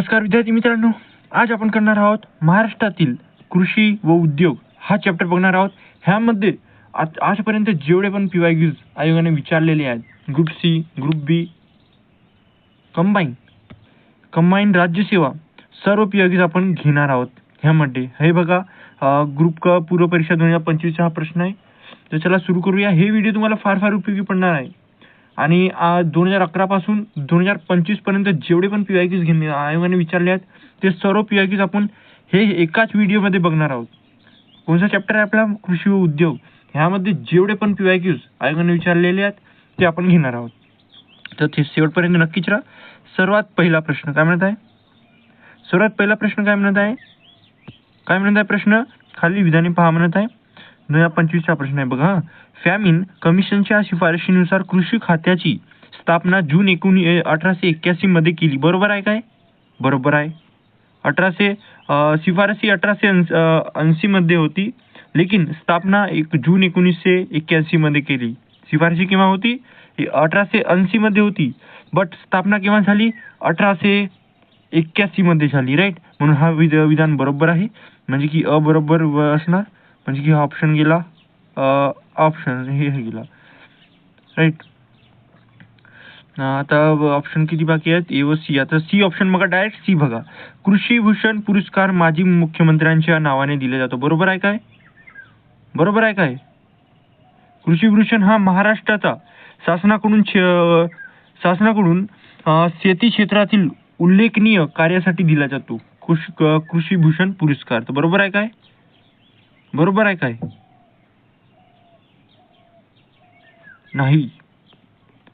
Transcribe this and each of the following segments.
नमस्कार विद्यार्थी मित्रांनो, आज आपण करणार आहोत महाराष्ट्रातील कृषी व उद्योग हा चॅप्टर बघणार आहोत. ह्यामध्ये आजपर्यंत जेवढे पण PYQs आयोगाने विचारलेले आहेत, ग्रुप सी, ग्रुप बी, कंबाईन राज्यसेवा सर्व PYQs आपण घेणार आहोत. ह्यामध्ये हे बघा, ग्रुप क पूर्व परीक्षा 2025 हा प्रश्न आहे. तर चला सुरू करूया. हे व्हिडिओ तुम्हाला फार उपयोगी पडणार आहे. आणि 2011 पासून 2025 पर्यंत जेवढे पण PYQs घेणे आयोगाने विचारले आहेत ते सर्व PYQs आपण हे एकाच व्हिडिओमध्ये बघणार आहोत. कोणता चॅप्टर आहे आपला? कृषी व उद्योग. ह्यामध्ये जेवढे पण PYQs आयोगाने विचारलेले आहेत ते आपण घेणार आहोत. तर ते शेवटपर्यंत नक्कीच राहा. सर्वात पहिला प्रश्न काय म्हणत आहे? काय म्हणत आहे प्रश्न? खाली विधाने पहा म्हणत आहे. 2025 चा प्रश्न आहे बघा. फॅमिन कमिशनच्या शिफारशीनुसार कृषी खात्याची स्थापना जून 1881 मध्ये केली. बरोबर आहे काय? बरोबर आहे. शिफारशी 1880 मध्ये होती, लेकिन स्थापना जून 1981 मध्ये केली. शिफारशी केव्हा होती? 1880 मध्ये होती, बट स्थापना केव्हा झाली? 1881 मध्ये झाली. राईट. म्हणून हा विधान बरोबर आहे. म्हणजे की बरोबर असणार, म्हणजे की हा ऑप्शन गेला, ऑप्शन हे गेला. राईट. आता ऑप्शन किती बाकी आहेत? ए व सी. आता सी ऑप्शन बघा, डायरेक्ट सी बघा. कृषी भूषण पुरस्कार माजी मुख्यमंत्र्यांच्या नावाने दिला जातो. बरोबर आहे काय? बरोबर आहे काय? कृषी भूषण हा महाराष्ट्राचा शासनाकडून शेती क्षेत्रातील उल्लेखनीय कार्यासाठी दिला जातो. कृषी भूषण पुरस्कार. तर बरोबर आहे काय? बरोबर आहे काय? नाही,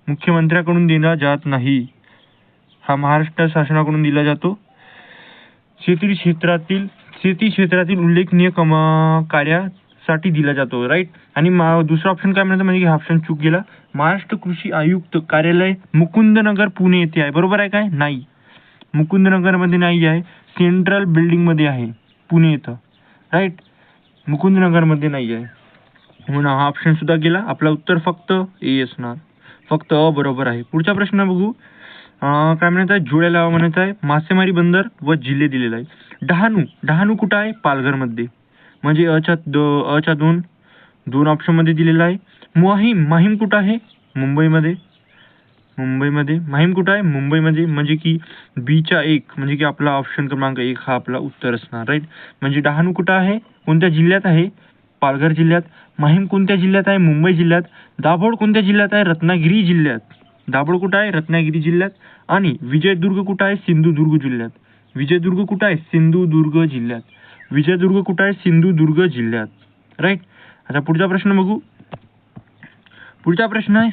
मुख्यमंत्र्याकडून दिला जात नाही. हा महाराष्ट्र शासनाकडून दिला जातो. शेती क्षेत्रातील उल्लेखनीय कार्यासाठी दिला जातो. राईट. आणि दुसरा ऑप्शन काय म्हणतो? म्हणजे हा ऑप्शन चूक गेला. महाराष्ट्र कृषी आयुक्त कार्यालय मुकुंदनगर पुणे येथे आहे. बरोबर आहे काय? नाही, मुकुंदनगर मध्ये नाही आहे, सेंट्रल बिल्डिंग मध्ये आहे पुणे इथं. राईट. मुकुंदनगर मध्ये नाही आहे, म्हणून हा ऑप्शन सुद्धा गेला. आपला उत्तर फक्त ए असणार. फक्त बरोबर आहे. पुढचा प्रश्न बघू. काय म्हणत आहे? जुळ्या लावा म्हणत आहे. मासेमारी बंदर व जिल्हे दिलेला आहे. डहाणू कुठं आहे? पालघरमध्ये. म्हणजे अच्या दोन ऑप्शन मध्ये दिलेला आहे. माहीम कुठं आहे? मुंबईमध्ये. माहीम कुठं आहे? मुंबईमध्ये. म्हणजे की बीचा 1, म्हणजे की आपला ऑप्शन क्रमांक 1 हा आपला उत्तर असणार. राईट. म्हणजे डहाणू कुठं आहे? कोणत्या जिल्ह्यात आहे? पालघर जिल्ह्यात. माहीम कोणत्या जिल्ह्यात आहे? मुंबई जिल्ह्यात. दाभोळ कोणत्या जिल्ह्यात आहे? रत्नागिरी जिल्ह्यात. दाभोळ कुठं आहे? रत्नागिरी जिल्ह्यात. आणि विजयदुर्ग कुठं आहे? सिंधुदुर्ग जिल्ह्यात. विजयदुर्ग कुठं आहे? सिंधुदुर्ग जिल्ह्यात. विजयदुर्ग कुठं आहे? सिंधुदुर्ग जिल्ह्यात. राईट. आता पुढचा प्रश्न बघू. पुढचा प्रश्न आहे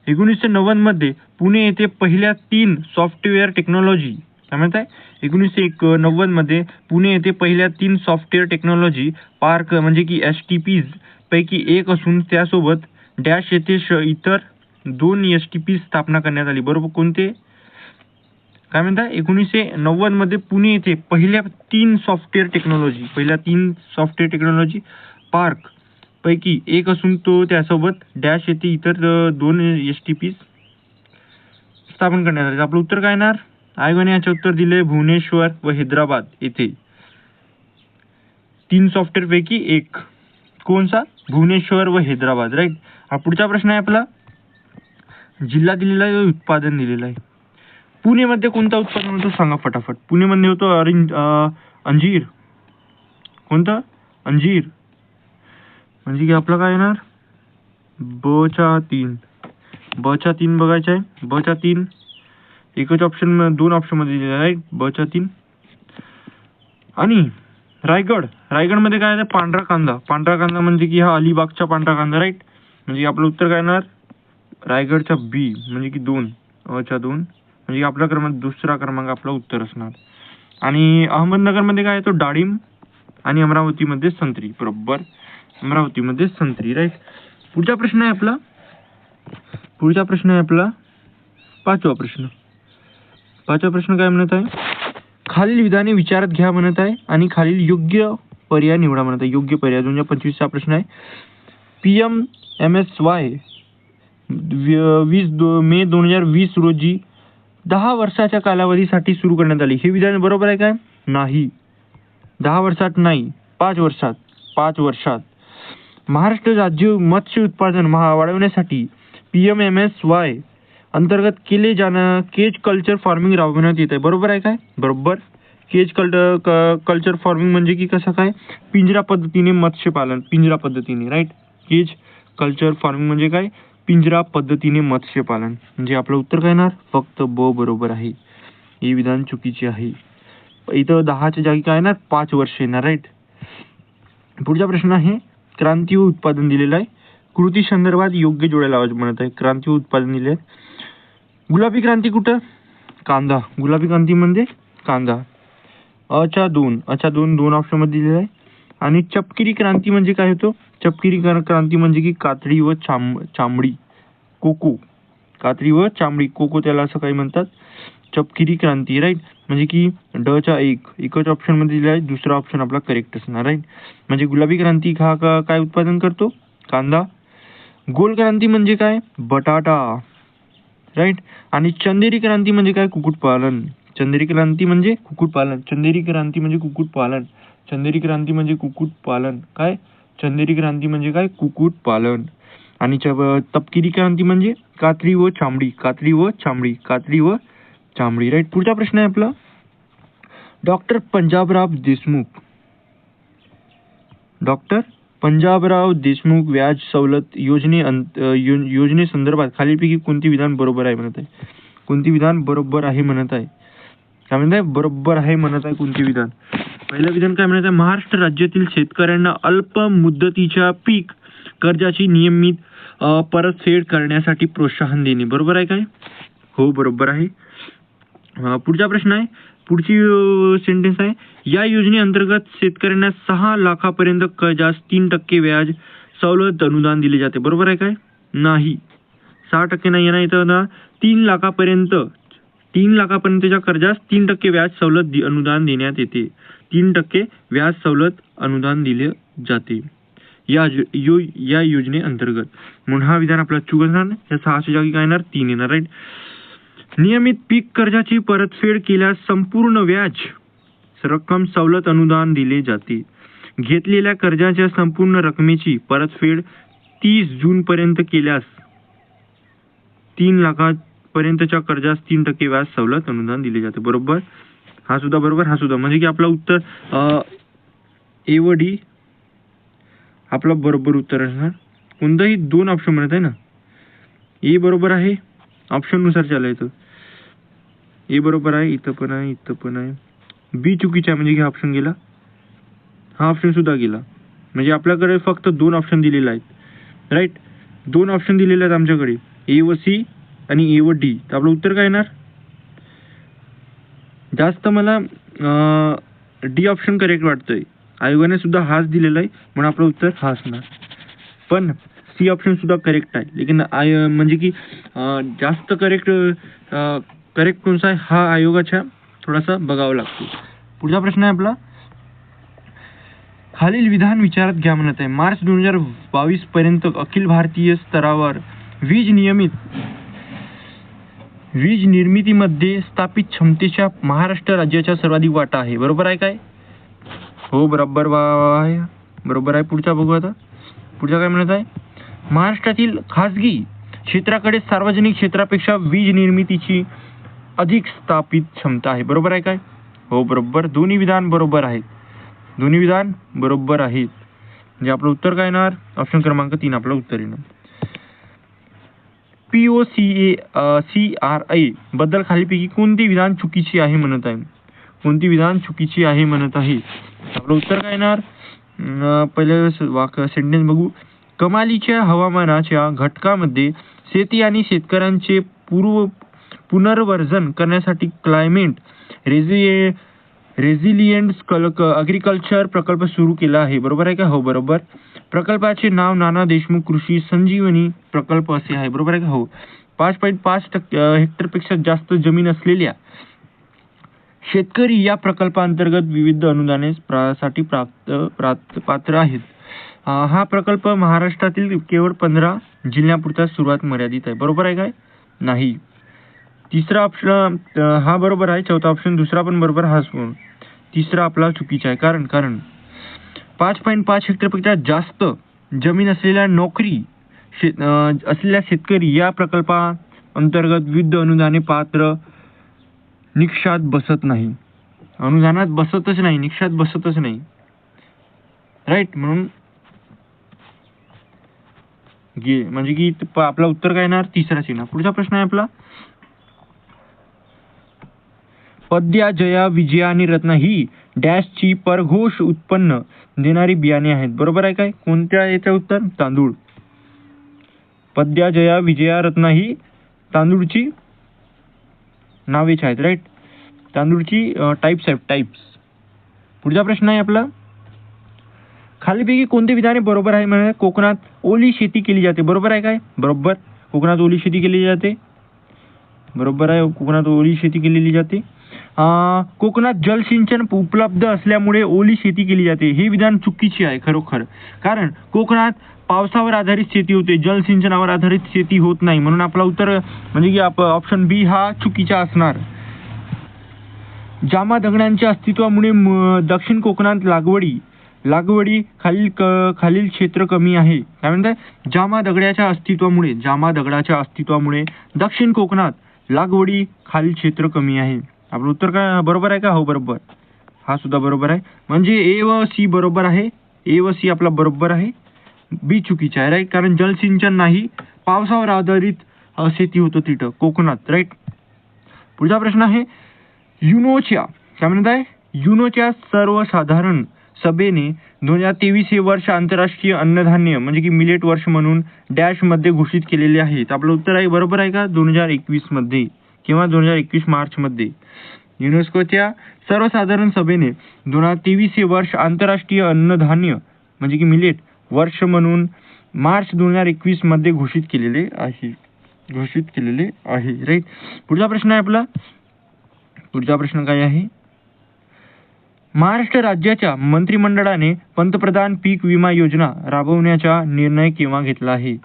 1990 मध्ये पुणे येथे पहिल्या 3 सॉफ्टवेअर टेक्नॉलॉजी. काय म्हणत आहे? 1990 मध्ये पुणे येथे पहिल्या 3 सॉफ्टवेअर टेक्नॉलॉजी पार्क, म्हणजे की STPs पैकी एक असून त्यासोबत डॅश येथे इतर 2 STPs स्थापना करण्यात आली. बरोबर. कोणते? काय म्हणताय? 1990 मध्ये पुणे येथे पहिल्या 3 सॉफ्टवेअर टेक्नॉलॉजी पार्क पैकी एक असून तो त्यासोबत डॅश येथे इतर 2 STPs स्थापन करण्यात आले. आपलं उत्तर काय येणार? आयोगाने याचे उत्तर दिले भुवनेश्वर व हैदराबाद येथे 3 सॉफ्टवेअर पैकी एक. कोणता? भुवनेश्वर व हैदराबाद. राईट. हा पुढचा प्रश्न आहे आपला. जिल्हा दिलेला आहे, उत्पादन दिलेलं आहे. पुणेमध्ये कोणता उत्पादन होतो सांगा फटाफट. पुणेमध्ये होतो अंजीर. कोणतं? अंजीर. म्हणजे की आपलं काय येणार? बचा 3 बघायचं आहे. बचा 3 एकच ऑप्शन, 2 ऑप्शन मध्ये दिलेला आहे. बचा 3. आणि रायगडमध्ये काय आहे? पांढरा कांदा म्हणजे की हा अलिबागचा पांढरा कांदा. राईट. म्हणजे आपलं उत्तर काय येणार? रायगडचा बी, म्हणजे की 2 म्हणजे आपला दुसरा क्रमांक आपला उत्तर असणार. आणि अहमदनगरमध्ये काय येतो? डाळिंब. आणि अमरावतीमध्ये संत्री. बरोबर, अमरावतीमध्ये संत्री. राईट. पुढचा प्रश्न आहे आपला पाचवा प्रश्न काय म्हणत आहे? खालील विधाने विचारात घ्या म्हणत आहे आणि खालील योग्य पर्याय निवडा म्हणत आहे. योग्य पर्याय 2025 चा प्रश्न आहे. PMMSY 20 मे 2020 रोजी 10 वर्षाच्या कालावधीसाठी सुरू करण्यात आली. हे विधान बरोबर आहे काय? नाही. 10 वर्षात नाही, 5 वर्षात. 5 वर्षात महाराष्ट्र राज्य मत्स्य उत्पादन वाढवण्यासाठी PMMSY अंतर्गत केले जाणं केज कल्चर फार्मिंग राबवण्यात येत आहे. बरोबर आहे काय? बरोबर. केज कल्चर फार्मिंग म्हणजे की कसं काय? पिंजरा पद्धतीने मत्स्यपालन, पिंजरा पद्धतीने, राईट. केज कल्चर फार्मिंग म्हणजे काय? पिंजरा पद्धतीने मत्स्यपालन. म्हणजे आपलं उत्तर काय येणार? फक्त ब बरोबर आहे. हे विधान चुकीचे आहे. इथं 10च्या जागी काय येणार? 5 वर्ष येणार, राईट. पुढचा प्रश्न आहे क्रांती व उत्पादन दिलेलं आहे. कृती संदर्भात योग्य जोड्या लावायचं म्हणत आहे. क्रांती व उत्पादन दिले आहे. गुलाबी क्रांती कुठं? कांदा. गुलाबी क्रांती म्हणजे कांदा. अच्या दोन ऑप्शन मध्ये दिलेला आहे. आणि चपकिरी क्रांती म्हणजे काय होतो? चपकिरी क्रांती म्हणजे की कातडी व चामडी, कोको. कातडी व चामडी, कोको त्याला असं काही म्हणतात. चपकिरी क्रांती, राईट. म्हणजे की ड एकच ऑप्शन मध्ये दिलेला आहे. दुसरा ऑप्शन आपला करेक्ट असणार, राईट. म्हणजे गुलाबी क्रांती हा काय उत्पादन करतो? कांदा. गोल क्रांती म्हणजे काय? बटाटा, राईट. आणि चंदेरी क्रांती म्हणजे काय? कुक्कुटपालन. चंदेरी क्रांती म्हणजे कुक्कुटपालन. चंदेरी क्रांती म्हणजे कुक्कुटपालन. चंदेरी क्रांती म्हणजे कुक्कुटपालन. काय? चंदेरी क्रांती म्हणजे काय? कुक्कुटपालन. आणि तपकिरी क्रांती म्हणजे कातडी व चामडी, कातडी व चामडी, कातडी व चामडी, राईट. पुढचा प्रश्न आहे आपला डॉक्टर पंजाबराव देशमुख व्याज सवलत योजनेसंदर्भात खालीलपैकी कोणती विधान बरोबर आहे म्हणत आहे? कोणती विधान बरोबर आहे म्हणत आहे? काय म्हणत आहे? बरोबर आहे म्हणत आहे कोणती विधान? पहिलं विधान काय म्हणत आहे? महाराष्ट्र राज्यातील शेतकऱ्यांना अल्प मुदतीच्या पीक कर्जाची नियमित परतफेड करण्यासाठी प्रोत्साहन देणे. बरोबर आहे काय? हो, बरोबर आहे. पुढचा प्रश्न आहे. पुढची सेंटेन्स आहे या योजनेअंतर्गत शेतकऱ्यांना 6 लाखापर्यंत कर्जास 3% व्याज सवलत अनुदान दिले जाते. बरोबर आहे काय? नाही. 6% नाही येणार इथं. 3 लाखापर्यंतच्या कर्जास 3% व्याज सवलत अनुदान देण्यात येते. 3% व्याज सवलत अनुदान दिले जाते या योजनेअंतर्गत. म्हणून हा विधान आपला चूक असणार. या 6च्या जागी काय येणार? 3 येणार, राईट. नियमित पीक कर्जाची परतफेड केल्यास संपूर्ण व्याज रक्कम सवलत अनुदान दिले जाते. घेतलेल्या कर्जाच्या संपूर्ण रकमेची परतफेड 30 जून पर्यंत केल्यास 3 लाखापर्यंतच्या कर्जास 3% व्याज सवलत अनुदान दिले जाते. बरोबर. हा सुद्धा बरोबर, हा सुद्धा. म्हणजे की आपलं उत्तर ए व डी आपलं बरोबर उत्तर असणार. कोणताही 2 ऑप्शन म्हणत आहे ना. ए बरोबर आहे, ऑप्शन नुसार चालायचं. ए बरोबर आहे, इथं पण आहे, इथं पण आहे. बी चुकीचा आहे म्हणजे की हा ऑप्शन गेला, हा ऑप्शन सुद्धा गेला. म्हणजे आपल्याकडे फक्त 2 ऑप्शन दिलेले आहेत, राईट. 2 ऑप्शन दिलेले आहेत आमच्याकडे, ए व सी आणि ए व डी. तर आपलं उत्तर काय येणार? जास्त मला डी ऑप्शन करेक्ट वाटतंय. आयोगाने सुद्धा हाच दिलेला आहे म्हणून आपलं उत्तर हा असणार. पण सी ऑप्शन सुद्धा करेक्ट आहे. लेकिन म्हणजे की जास्त करेक्ट कोणता आहे हा आयोगाच्या थोडासा बघावं लागतो. पुढचा प्रश्न आहे आपला खालील विधान विचारात घ्या म्हणत आहे. मार्च 2022 पर्यंत अखिल भारतीय स्तरावर वीज निर्मितीमध्ये स्थापित क्षमतेच्या महाराष्ट्र राज्याचा सर्वाधिक वाटा आहे. बरोबर आहे काय? हो, बरोबर आहे, बरोबर आहे. पुढचा बघू आता. पुढचा काय म्हणत आहे? महाराष्ट्रातील खासगी क्षेत्राकडे सार्वजनिक क्षेत्रापेक्षा वीज निर्मितीची अधिक स्थापित क्षमता आहे. बरोबर आहे काय? हो, बरोबर. दोन्ही विधान बरोबर आहेत. दोन्ही विधान बरोबर आहेत. म्हणजे आपलं उत्तर काय येणार? ऑप्शन क्रमांक 3 आपलं उत्तर येणार. POCRA बद्दल खालीपैकी कोणती विधान चुकीची आहे म्हणत आहे? कोणती विधान चुकीची आहे म्हणत आहे? आपलं उत्तर काय येणार? पहिलं सेंटेन्स बघू. कमालीच्या हवामानाच्या घटकामध्ये शेती आणि शेतकऱ्यांचे पुनर्वसन करण्यासाठी क्लायमेट रेझिलियंट ॲग्रिकल्चर प्रकल्प सुरू केला आहे. बरोबर आहे का? हो, बरोबर. प्रकल्पाचे नाव नाना देशमुख कृषी संजीवनी प्रकल्प असे आहे. बरोबर आहे का? हो. 5.5 हेक्टरपेक्षा जास्त जमीन असलेल्या शेतकरी या प्रकल्पाअंतर्गत विविध अनुदाने साठी पात्र आहेत. हा प्रकल्प महाराष्ट्रातील केवळ 15 जिल्ह्यांपुरता सुरुवात मर्यादित आहे. बरोबर आहे काय? नाही. तिसरा ऑप्शन हा बरोबर आहे, चौथा ऑप्शन दुसरा पण बरोबर, हा तिसरा आपला चुकीचा आहे. कारण 5.5 हेक्टरपेक्षा जास्त जमीन असलेल्या असलेल्या शेतकरी या प्रकल्पा अंतर्गत विविध अनुदाने पात्र निकषात बसत नाही. अनुदानात बसतच नाही, निकषात बसतच नाही. राईट, म्हणून म्हणजे की आपला उत्तर काय येणार, तिसरा येणार. पुढचा प्रश्न आहे आपला, पद्या, जया, विजया आणि रत्ना ही डॅशची परघोष उत्पन्न देणारी बियाणे आहेत. बरोबर आहे काय? कोणत्या याचं उत्तर? तांदूळ. पद्या, जया, विजया, रत्ना ही तांदूळची नावेच आहेत. राईट, तांदूळची टाईप्स आहेत, टाईप्स. पुढचा प्रश्न आहे आपला, खालीपैकी कोणते विधाने बरोबर आहे? म्हणजे कोकणात ओली शेती केली जाते. बरोबर आहे काय? बरोबर, कोकणात ओली शेती केली जाते. बरोबर आहे, कोकणात ओली शेती केलेली जाते. कोकणात जलसिंचन उपलब्ध असल्यामुळे ओली शेती केली जाते. हे विधान चुकीचे आहे खरोखर. कारण कोकणात पावसावर आधारित शेती होते, जलसिंचनावर आधारित शेती होत नाही. म्हणून आपला उत्तर म्हणजे की ऑप्शन बी हा चुकीचा असणार. जामा दगडांच्या अस्तित्वामुळे दक्षिण कोकणात लागवडी खालील क्षेत्र कमी आहे. काय म्हणताय? जामा दगडाच्या अस्तित्वामुळे दक्षिण कोकणात लागवडी खालील क्षेत्र कमी आहे. आपलं उत्तर काय बरोबर आहे का? हो बरोबर, हा सुद्धा बरोबर आहे. म्हणजे ए व सी बरोबर आहे. ए व सी आपला बरोबर आहे, बी चुकीचा आहे. राईट, कारण जलसिंचन नाही, पावसावर आधारित शेती होतं तिथं कोकणात. राईट, पुढचा प्रश्न आहे, युनोच्या काय म्हणत आहे? युनोच्या सर्वसाधारण सभेने 2023 हे वर्ष आंतरराष्ट्रीय अन्नधान्य म्हणजे की मिलेट वर्ष म्हणून डॅश मध्ये घोषित केलेले आहे. आपलं उत्तर आहे बरोबर आहे का? 2021 मध्ये किंवा 2021 मार्च मध्ये युनेस्कोच्या सर्वसाधारण सभेने 2023 हे वर्ष आंतरराष्ट्रीय अन्नधान्य म्हणजे की मिलेट वर्ष म्हणून मार्च 2021 मध्ये घोषित केलेले आहे. राईट, पुढचा प्रश्न आहे आपला, पुढचा प्रश्न काय आहे? महाराष्ट्र राज्याच्या मंत्रिमंडळाने पंतप्रधान पीक विमा योजना राबवण्याचा निर्णय केव्हा घेतला आहे?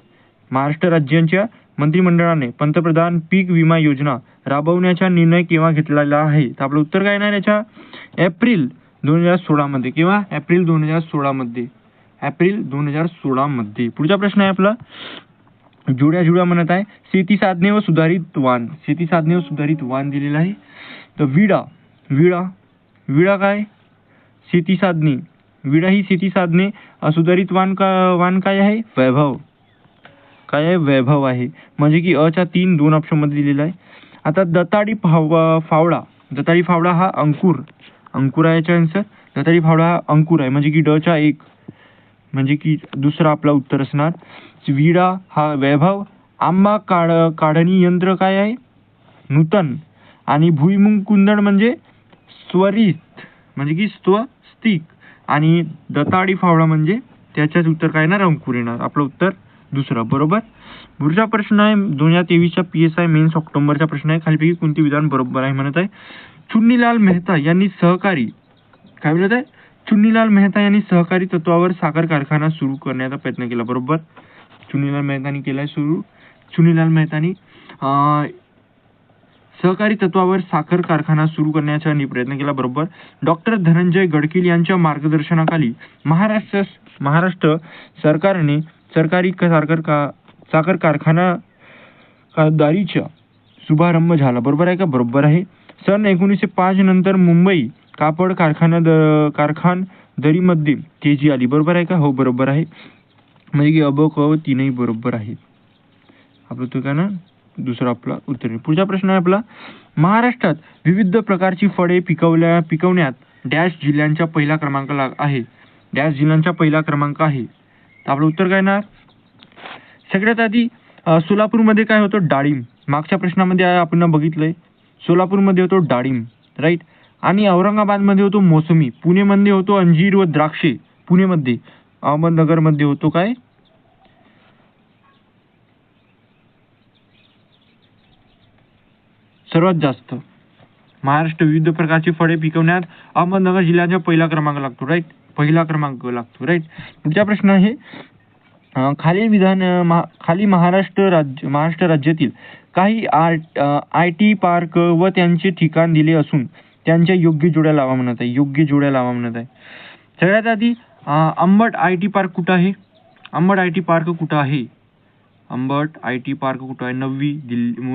महाराष्ट्र राज्याच्या मंत्रिमंडळाने पंतप्रधान पीक विमा योजना राबवण्याचा निर्णय केव्हा घेतलेला आहे? तर आपलं उत्तर काय येणार याच्या? एप्रिल 2016 मध्ये किंवा एप्रिल 2016 मध्ये. पुढचा प्रश्न आहे आपला, जुळ्या म्हणत आहे, शेती साधने व सुधारित वाण दिलेला आहे. तर विडा काय? शेती साधने. विडा ही शेती साधने. सुधारित वाण काय आहे? वैभव. काय आहे? वैभव आहे. म्हणजे की अच्या 2 ऑप्शन मध्ये दिलेला आहे. आता दताळी फावडा हा अंकुर आहे याचा आन्सर. दताळी फावडा हा अंकुर आहे म्हणजे की डचा 1 म्हणजे की दुसरा आपला उत्तर असणार. विडा हा वैभव. आंबा काढणी यंत्र काय आहे? नूतन. आणि भुईमुंग कुंदळ म्हणजे स्वरित म्हणजे की स्वस्तिक. आणि दताळी फावडा म्हणजे त्याच्याच उत्तर काय येणार? अंकुर येणार. आपलं उत्तर दुसरं बरोबर. पुढचा प्रश्न आहे 2023च्या PSI मेन्स ऑक्टोबरचा प्रश्न आहे. खालीपैकी कोणते विधान बरोबर आहे म्हणत आहे? चुन्नीलाल मेहता यांनी सहकारी तत्वावर साखर कारखाना सुरू करण्याचा प्रयत्न केला. बरोबर, चुन्नीलाल मेहतानी केलाय सुरू. चुन्नीलाल मेहतानी सहकारी तत्वावर साखर कारखाना सुरू करण्याचा प्रयत्न केला. बरोबर. डॉक्टर धनंजय गडकील यांच्या मार्गदर्शनाखाली महाराष्ट्र सरकारने सरकारी साखर कारखानदारीचा शुभारंभ झाला. बरोबर आहे का? बरोबर आहे. सन 1905 नंतर मुंबई कापड कारखानदारीमध्ये तेजी आली. बरोबर आहे का? हो बरोबर आहे. म्हणजे की क तीनही बरोबर आहेत. आपलं तो काय ना दुसरा आपला उत्तर. पुढचा प्रश्न आहे आपला, महाराष्ट्रात विविध प्रकारची फळे पिकवण्यात डॅश जिल्ह्यांचा पहिला क्रमांक आहे. डॅश जिल्ह्यांचा पहिला क्रमांक आहे. तर आपलं उत्तर काय येणार? सगळ्यात आधी सोलापूरमध्ये काय होतं? डाळिंब. मागच्या प्रश्नामध्ये आपण बघितलंय सोलापूरमध्ये होतो डाळिंब. राईट. आणि औरंगाबादमध्ये होतो मोसंबी. पुणेमध्ये होतो अंजीर व द्राक्षे. पुणेमध्ये. अहमदनगरमध्ये होतो काय? सर्वात जास्त महाराष्ट्र विविध प्रकारची फळे पिकवण्यात अहमदनगर जिल्ह्याचा पहिला क्रमांक लागतो. राईट, पहिला क्रमांक लागतो. राईट. पुढचा प्रश्न आहे, खाली महाराष्ट्र राज्यातील काही IT पार्क व त्यांचे ठिकाण दिले असून त्यांच्या योग्य जोड्या लावा म्हणत आहे. योग्य जोड्या लावा म्हणत आहे. सगळ्यात आधी अंबट IT पार्क कुठं आहे? अंबट IT पार्क कुठं आहे? अंबट IT पार्क कुठं आहे?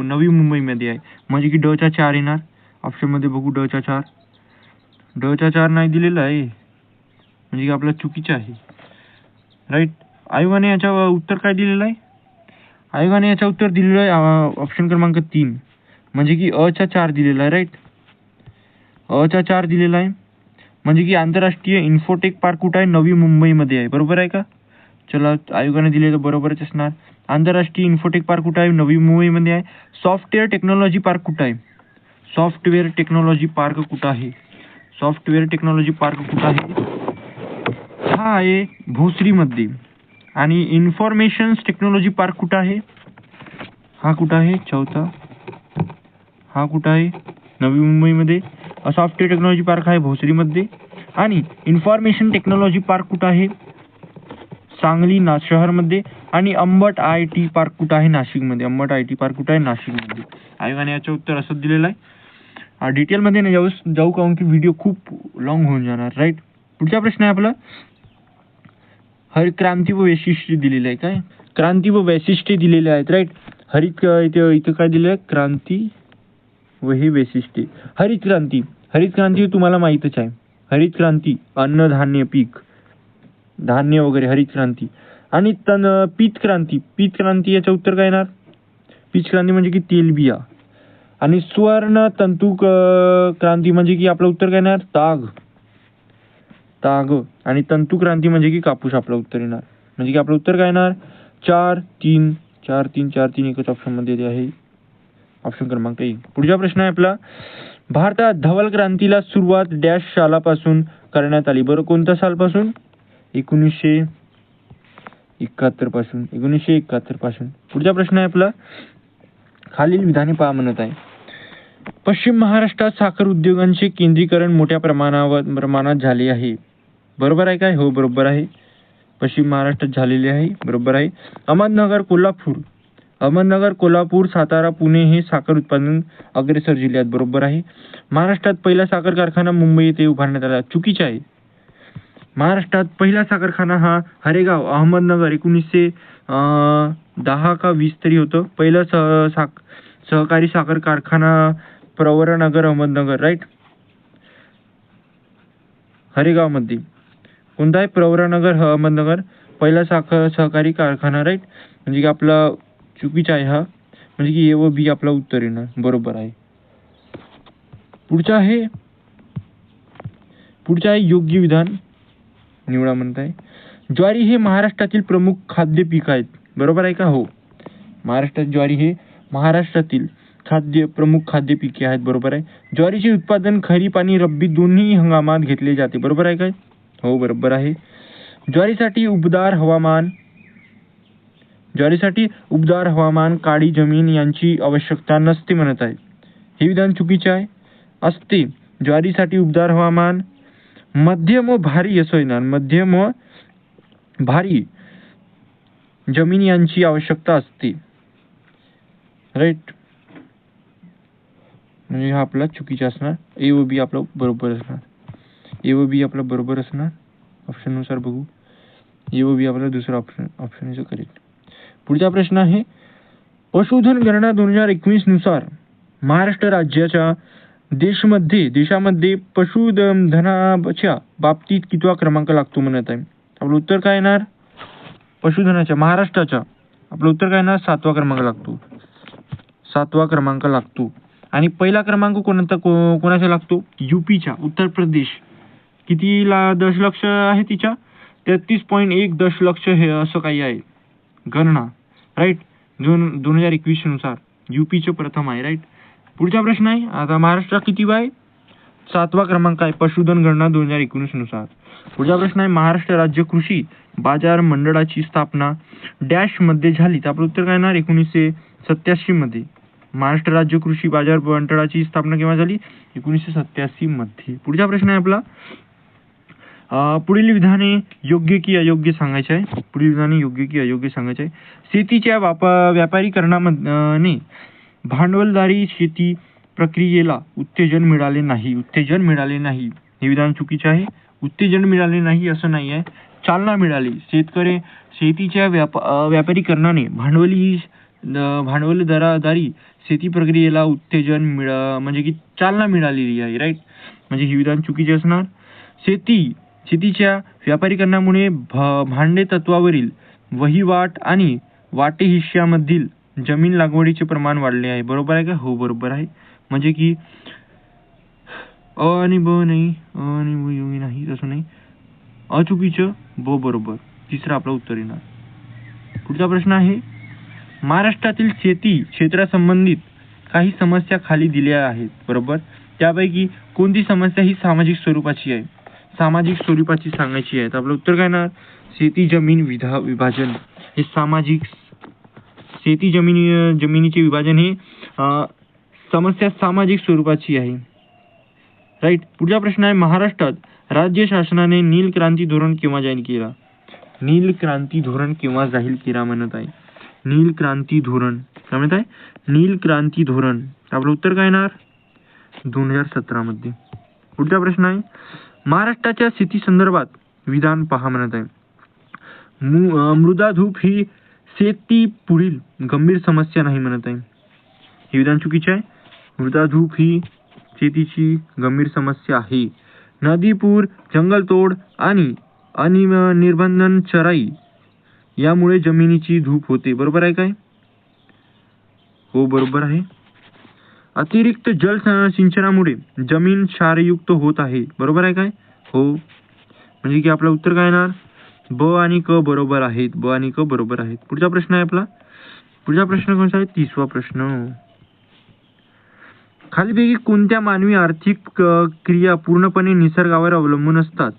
नवी मुंबईमध्ये आहे. म्हणजे की ड चा 4 येणार ऑप्शनमध्ये. बघू ड चा 4. ड चा 4 नाही दिलेला आहे, म्हणजे की आपलं चुकीचं आहे. राईट. आयोगाने याच्या उत्तर काय दिलेलं आहे? आयोगाने याचं उत्तर दिलेलं आहे ऑप्शन क्रमांक 3, म्हणजे की अ चा 4 दिलेला आहे. राईट. अ चा 4 दिलेला आहे. म्हणजे की आंतरराष्ट्रीय इन्फोटेक पार्क कुठं आहे? नवी मुंबईमध्ये आहे. बरोबर आहे का? चला, आयोगाने दिलेलं बरोबरच असणार. आंतरराष्ट्रीय इन्फोटेक पार्क कुठं आहे? नवी मुंबईमध्ये आहे. सॉफ्टवेअर टेक्नॉलॉजी पार्क कुठं आहे? सॉफ्टवेअर टेक्नॉलॉजी पार्क कुठं आहे? सॉफ्टवेअर टेक्नॉलॉजी पार्क कुठं आहे? हा आहे भोसरीमध्ये. आणि इन्फॉर्मेशन टेक्नॉलॉजी पार्क कुठं आहे? हा कुठं आहे? चौथा. हा कुठं आहे? नवी मुंबईमध्ये. सॉफ्टवेअर टेक्नॉलॉजी पार्क आहे भोसरीमध्ये. आणि इन्फॉर्मेशन टेक्नॉलॉजी पार्क कुठं आहे? सांगली शहरमध्ये. आणि अंबट IT पार्क कुठं आहे? नाशिकमध्ये. अंबट IT पार्क कुठं आहे? नाशिकमध्ये. आयोगाने याचं उत्तर असं दिलेलं आहे. डिटेलमध्ये नाही जाऊ कारण की व्हिडिओ खूप लॉंग होऊन जाणार. राईट. पुढचा प्रश्न आहे आपला, क्रांती व वैशिष्ट्य दिलेले आहे. काय? क्रांती व वैशिष्ट्य दिलेले आहेत. राईट. इथं काय दिलेलं आहे? क्रांती व हे वैशिष्ट्य. हरित क्रांती तुम्हाला माहीतच आहे. हरित क्रांती अन्नधान्य पीक, धान्य वगैरे, हरित क्रांती. आणि पीत क्रांती याचं उत्तर काय येणार? पीत क्रांती म्हणजे की तेलबिया. आणि स्वर्ण तंतू क्रांती म्हणजे की आपलं उत्तर काय येणार? ताग. आणि तंतु क्रांती म्हणजे की कापूस आपलं उत्तर येणार. म्हणजे की आपलं उत्तर काय येणार? 4-3 एकच ऑप्शन मध्ये आहे. ऑप्शन क्रमांक 1. पुढचा प्रश्न आहे आपला, भारतात धवल क्रांतीला सुरुवात डॅश सालापासून करण्यात आली? बरं, कोणत्या सालपासून? 1971 पासून. 1971 पासून. पुढचा प्रश्न आहे आपला, खालील विधाने पहा म्हणत आहे. पश्चिम महाराष्ट्रात साखर उद्योगांचे केंद्रीकरण मोठ्या प्रमाणात झाले आहे. बरोबर आहे काय? हो, बरोबर आहे. पश्चिम महाराष्ट्रात झालेले आहे. बरोबर आहे. अहमदनगर, कोल्हापूर, सातारा, पुणे हे साखर उत्पादन अग्रेसर जिल्हे आहेत. बरोबर आहे. महाराष्ट्रात पहिला साखर कारखाना मुंबई येथे उभारण्यात आला. चुकीचे आहे. महाराष्ट्रात पहिला साखर कारखाना हा हरेगाव, अहमदनगर 1910 का 20 तरी होतं. पहिलं सहकारी साखर कारखाना प्रवरानगर, अहमदनगर. राईट. हरेगाव मध्ये. कोणता आहे? प्रवरानगर, अहमदनगर. पहिला सहकारी कारखाना. राईट. म्हणजे की आपला चुकीचा आहे हा. म्हणजे की ए व बी आपला उत्तर येणार. बरोबर आहे. पुढचा आहे योग्य विधान निवडा म्हणत आहे. ज्वारी हे महाराष्ट्रातील प्रमुख खाद्य पीक आहेत. बरोबर आहे का? हो. महाराष्ट्रात ज्वारी हे महाराष्ट्रातील प्रमुख खाद्य पिके आहेत. बरोबर आहे. ज्वारीचे उत्पादन खरीप आणि रब्बी दोन्ही हंगामात घेतले जाते. बरोबर आहे काय? हो, बरोबर आहे. ज्वारीसाठी उबदार हवामान, काळी जमीन यांची आवश्यकता नसते म्हणत आहे. हे विधान चुकीचे आहे. असते. ज्वारीसाठी उबदार हवामान, मध्यम व भारी असं येणार. मध्यम व भारी जमीन यांची आवश्यकता असते. राईट. म्हणजे हा आपला चुकीचा असणार. ए व बी आपलं बरोबर असणार. ऑप्शन नुसार बघू. ए व बी आपला दुसरा ऑप्शन इज करेक्ट. पुढचा प्रश्न आहे, पशुधन गणना 2021 नुसार महाराष्ट्र राज्याच्या देशामध्ये पशुधनाच्या बाबतीत कितवा क्रमांक लागतो म्हणत आहे? आपलं उत्तर काय येणार? पशुधनाच्या महाराष्ट्राच्या आपलं उत्तर काय येणार? 7वा क्रमांक लागतो. आणि पहिला क्रमांक कोणाचा लागतो? UPच्या, उत्तर प्रदेश. किती दशलक्ष आहे तिच्या? 33.1 दशलक्ष हे असं काही आहे गणना. राईट. 2021 नुसार UPचं प्रथम आहे. राईट. पुढचा प्रश्न आहे, आता महाराष्ट्रात किती आहे? 7वा क्रमांक आहे पशुधन गणना 2019 नुसार. पुढचा प्रश्न आहे, महाराष्ट्र राज्य कृषी बाजार मंडळाची स्थापना डॅश मध्ये झाली? तर आपलं उत्तर काय येणार? 1987 मध्ये. महाराष्ट्र राज्य कृषी बाजार मंडळाची स्थापना केव्हा झाली? 1987 मध्ये. पुढचा प्रश्न आहे आपला, पुढील विधाने योग्य की अयोग्य सांगायचे आहे. शेतीच्या व्यापारीकरणाने भांडवलदारी शेती प्रक्रियेला उत्तेजन मिळाले नाही. उत्तेजन मिळाले नाही हे विधान चुकीचे आहे. उत्तेजन मिळाले नाही असं नाही आहे, चालना मिळाली. शेतीच्या व्यापारीकरणाने भांडवलदारी शेती प्रक्रियेला उत्तेजन म्हणजे की चालना मिळालेली आहे. राईट, म्हणजे हे विधान चुकीचे असणार. शेतीच्या व्यापारीकरणामुळे भांडे तत्वावरील वहिवाट आणि वाटे हिश्श्यामधील जमीन लागवडीचे प्रमाण वाढले आहे. बरोबर आहे का? हो बरोबर आहे. म्हणजे की अ आणि ब नाही, अ आणि ब योगी नाही, तसं नाही. अचुकीचं, ब बरोबर. तिसरं आपलं उत्तर येणार. पुढचा प्रश्न आहे, महाराष्ट्रातील शेती क्षेत्रासंबंधित काही समस्या खाली दिल्या आहेत. बरोबर, त्यापैकी कोणती समस्या ही सामाजिक स्वरूपाची आहे? सामाजिक स्वरूपाची सांगायची आहे. तर आपलं उत्तर काय येणार? शेती जमीन विभाजन हे सामाजिक. शेती जमिनीचे विभाजन हे समस्या सामाजिक स्वरूपाची आहे. राईट. पुढचा प्रश्न आहे, महाराष्ट्रात राज्य शासनाने नील क्रांती धोरण केव्हा जाहीर केला? नील क्रांती धोरण केव्हा जाहीर केला म्हणत आहे? नील क्रांती धोरण काय म्हणत आहे? नील क्रांती धोरण. आपलं उत्तर काय येणार? 2017 मध्ये. पुढचा प्रश्न आहे, महाराष्ट्राच्या शेती संदर्भात विधान पहा म्हणत आहे. मृदाधूप ही शेती पुढील गंभीर समस्या नाही म्हणत आहे. हे विधान चुकीचे आहे. मृदाधूप ही शेतीची गंभीर समस्या आहे. नदीपूर, जंगलतोड आणि अनिर्बंधन चराई यामुळे जमिनीची धूप होते. बरोबर आहे काय? हो बरोबर आहे. अतिरिक्त जल सिंचनामुळे जमीन क्षारयुक्त होत आहे. बरोबर आहे काय? हो. म्हणजे की आपलं उत्तर काय येणार? ब आणि क बरोबर आहेत. ब आणि क बरोबर आहेत. पुढचा प्रश्न आहे आपला. पुढचा प्रश्न कोणता आहे? 30वा प्रश्न. खालीलपैकी कोणत्या मानवी आर्थिक क्रिया पूर्णपणे निसर्गावर अवलंबून असतात?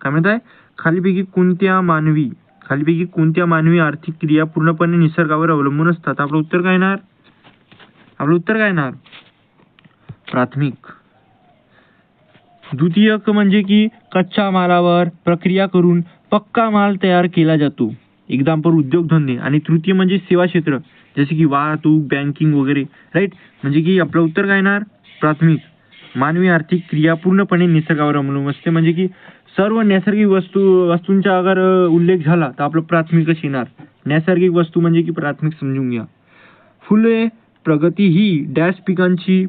काय म्हणत आहे? खालीलपैकी कोणत्या मानवी आर्थिक क्रिया पूर्णपणे निसर्गावर अवलंबून असतात? आपलं उत्तर काय येणार? आपलं उत्तर काय येणार? प्राथमिक. द्वितीयक म्हणजे की कच्च्या मालावर प्रक्रिया करून पक्का माल तयार केला जातो. एक्झाम्पल उद्योगधंदे. आणि तृतीय म्हणजे सेवा क्षेत्र, जसे की वाहतूक, बँकिंग वगैरे. राईट, म्हणजे की आपलं उत्तर काय येणार? प्राथमिक. मानवी आर्थिक क्रिया पूर्णपणे निसर्गावर अवलंबून असते. म्हणजे की सर्व नैसर्गिक वस्तूंचा अगर उल्लेख झाला तर आपलं प्राथमिकच येणार. नैसर्गिक वस्तू म्हणजे की प्राथमिक समजून घ्या. फुले प्रगती ही डॅश पिकांची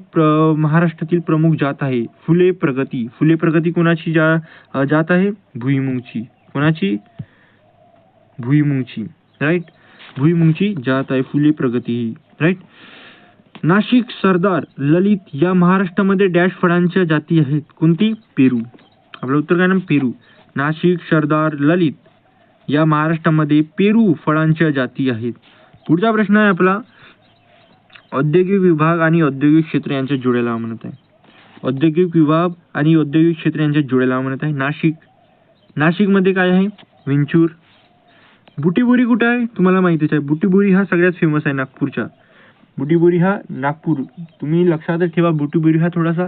महाराष्ट्रातील प्रमुख जात आहे. फुले प्रगती कोणाची जात आहे? भुईमुगची. कोणाची? भुईमुगची. राईट, भुईमुगची जात आहे फुले प्रगती ही. राईट. नाशिक, सरदार, ललित या महाराष्ट्रामध्ये डॅश फळांच्या जाती आहेत. कोणती? पेरू. आपलं उत्तर काय ना? पेरू. नाशिक, सरदार, ललित या महाराष्ट्रामध्ये पेरू फळांच्या जाती आहेत. पुढचा प्रश्न आहे आपला, औद्योगिक विभाग आणि औद्योगिक क्षेत्र यांच्या जोड्याला म्हणत आहे. औद्योगिक विभाग आणि औद्योगिक क्षेत्र यांच्या जोड्याला म्हणत आहे. नाशिकमध्ये काय आहे? विंचूर. बुटीबोरी कुठे आहे? तुम्हाला माहितीच आहे. बुटीबोरी हा सगळ्यात फेमस आहे नागपूरचा. बुटीबोरी हा नागपूर. तुम्ही लक्षातच ठेवा, बुटीबोरी हा थोडासा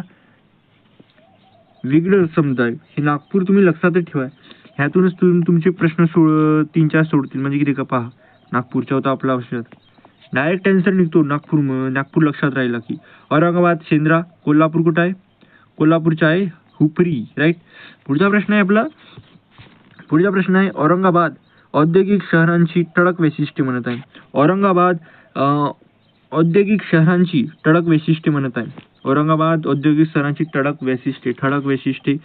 वेगळं समजा आहे. हे नागपूर तुम्ही लक्षातच ठेवा. ह्यातूनच तुमचे प्रश्न 3-4 सोडतील. म्हणजे किती का पहा, नागपूरचा होता आपला औषध. डायरेक्ट आन्सर निघतो नागपूर लक्षात राहिला की. औरंगाबाद, शेंद्रा. कोल्हापूर कुठं आहे? कोल्हापूरचा आहे हुपरी. राईट. पुढचा प्रश्न आहे आपला. पुढचा प्रश्न आहे, औरंगाबाद औद्योगिक शहरांची ठळक वैशिष्ट्ये म्हणत आहे. औरंगाबाद औद्योगिक शहरांची ठळक वैशिष्ट्ये म्हणत आहे. औरंगाबाद औद्योगिक शहरांची ठळक वैशिष्ट्ये.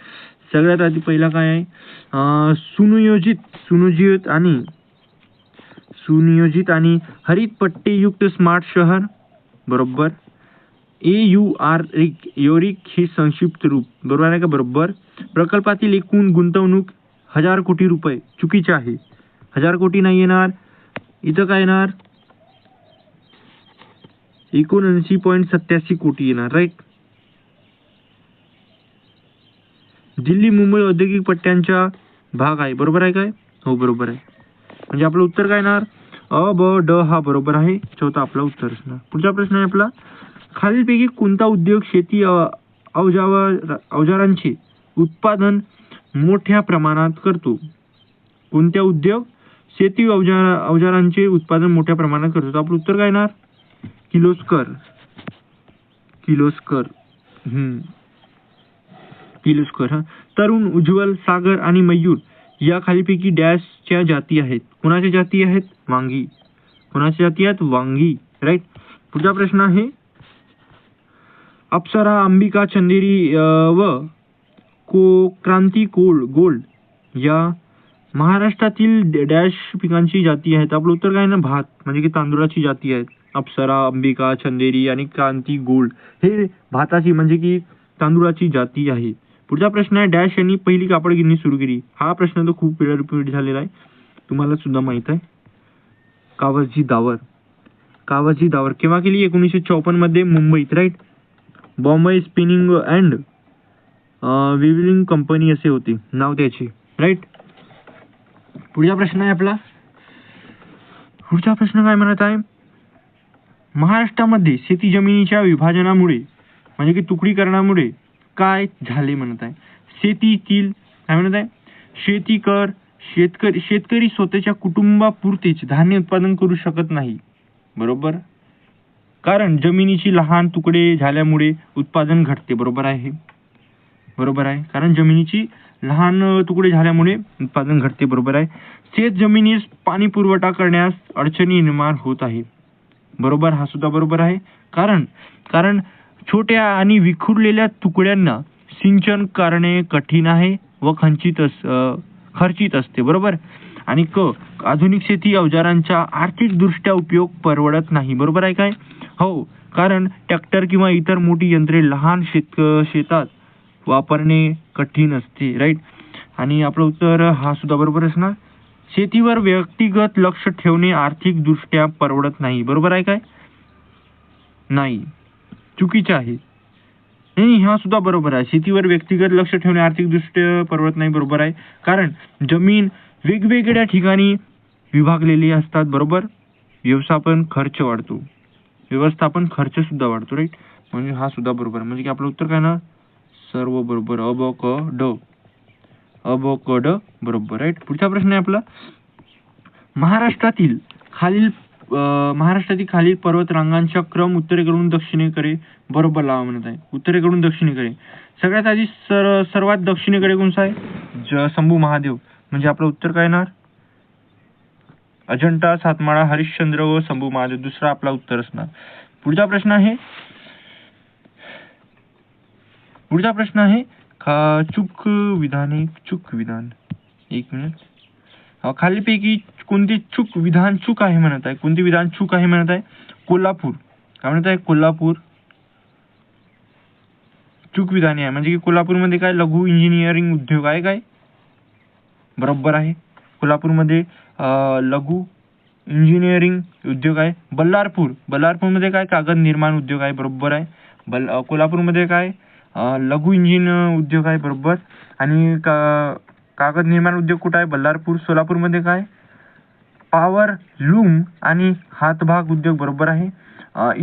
सगळ्यात आधी पहिला काय आहे? सुनियोजित आणि हरित पट्टीयुक्त स्मार्ट शहर. बरोबर. एयुआरिक हे संक्षिप्त रूप. बरोबर आहे का? बरोबर. प्रकल्पातील एकूण गुंतवणूक 1000 कोटी रुपये. चुकीचे आहे. 1000 कोटी नाही येणार. इथं काय येणार? 79.87 कोटी येणार. राईट. दिल्ली मुंबई औद्योगिक पट्ट्यांचा भाग आहे. बरोबर आहे काय? हो बरोबर आहे. म्हणजे आपलं उत्तर काय येणार? अ ब ड हा बरोबर आहे. चौथा आपला उत्तर असणार. पुढचा प्रश्न आहे आपला, खालीलपैकी कोणता उद्योग शेती अवजारांचे उत्पादन मोठ्या प्रमाणात करतो? कोणत्या उद्योग शेती अवजारांचे उत्पादन मोठ्या प्रमाणात करतो? आपलं उत्तर काय येणार? किर्लोस्कर. किर्लोस्कर. किर्लोस्कर. तरुण, उज्ज्वल, सागर आणि मयूर या खालीपैकी डॅशच्या जाती आहेत. कोणाच्या जाती आहेत? वांगी. कोणाच्या जाती आहेत? वांगी. राईट. पुढचा प्रश्न आहे, अप्सरा, अंबिका, चंदेरी व क्रांती गोल्ड या महाराष्ट्रातील डॅश पिकांची जाती आहेत. आपलं उत्तर काय ना? भात, म्हणजे की तांदूळाची जाती आहेत. अप्सरा, अंबिका, चंदेरी आणि क्रांती गोल्ड हे भाताची म्हणजे की तांदूळाची जाती आहे. पुढचा प्रश्न आहे, डॅश यांनी पहिली कापड गिरणी सुरू केली. हा प्रश्न तर खूप वेळा रिपीट झालेला आहे, तुम्हाला सुद्धा माहित आहे. कावजी दावर. कावजी दावर केव्हा केली? 1954 मध्ये मुंबईत. Right. Bombay spinning and weaving company असे होते नाव त्याचे. राईट. पुढचा प्रश्न आहे आपला, पुढचा प्रश्न काय म्हणत आहे, महाराष्ट्रामध्ये शेती जमिनीच्या विभाजनामुळे म्हणजे की तुकडीकरणामुळे काय झाले म्हणत आहे. शेतीतील काय म्हणत आहे, शेतकरी स्वतःच्या कुटुंबापुरतेच धान्य उत्पादन करू शकत नाही. बरोबर. कारण जमिनीची लहान तुकडे झाल्यामुळे उत्पादन घटते. बरोबर आहे. बरोबर आहे. कारण जमिनीची लहान तुकडे झाल्यामुळे उत्पादन घटते. बरोबर आहे. शेत जमिनीस पाणी पुरवठा करण्यास अडचणी निर्माण होत आहे. बरोबर. हा सुद्धा बरोबर आहे. कारण छोट्या आणि विखुरलेल्या तुकड्यांना सिंचन करणे कठीण आहे व खर्चित असते. बरोबर. आणि आधुनिक शेती अवजारांचा आर्थिकदृष्ट्या उपयोग परवडत नाही. बरोबर आहे काय? हो. कारण ट्रॅक्टर किंवा इतर मोठी यंत्रे लहान शेतात वापरणे कठीण असते. राईट. आणि आपलं उत्तर हा सुद्धा बरोबर असणार. शेतीवर व्यक्तिगत लक्ष ठेवणे आर्थिकदृष्ट्या परवडत नाही. बरोबर आहे काय? नाही, चुकीचे आहे. नाही, हा सुद्धा बरोबर आहे. शेतीवर व्यक्तिगत लक्ष ठेवणे आर्थिकदृष्ट्या परवडत नाही. बरोबर आहे. कारण जमीन वेगवेगळ्या ठिकाणी विभागलेली असतात. बरोबर. व्यवस्थापन खर्च सुद्धा वाढतो. राईट. म्हणजे हा सुद्धा बरोबर आहे. म्हणजे की आपलं उत्तर काय ना? सर्व बरोबर. अबकड बरोबर. राईट. पुढचा प्रश्न आहे आपला, महाराष्ट्रातील खालील पर्वत रांगांचा क्रम उत्तरेकडून दक्षिणेकडे बरोबर लावा म्हणत आहे. उत्तरेकडून दक्षिणेकडे सगळ्यात आधी सर्वात दक्षिणेकडे कोणता आहे? शंभू महादेव. म्हणजे आपलं उत्तर काय येणार? अजंठा, सातमाळा, हरिश्चंद्र व शंभू महादेव. दुसरा आपला उत्तर असणार. पुढचा प्रश्न आहे चूक विधान. एक मिनिट. खालीपैकी कोणती विधान चूक आहे म्हणत आहे? कोणती विधान चूक आहे म्हणत आहे? कोल्हापूर. काय म्हणत आहे? कोल्हापूर चूक विधाने आहे. म्हणजे की कोल्हापूरमध्ये काय लघु इंजिनिअरिंग उद्योग आहे काय? बरोबर आहे. कोल्हापूरमध्ये लघु इंजिनिअरिंग उद्योग आहे. बल्लारपूरमध्ये काय कागद निर्माण उद्योग आहे. बरोबर आहे. कोल्हापूरमध्ये काय लघु इंजिन उद्योग आहे. बरोबर. आणि कागद निर्माण उद्योग कुठं आहे? बल्लारपूर. सोलापूरमध्ये काय पॉवर लूम आणि हातभाग उद्योग. बरोबर आहे.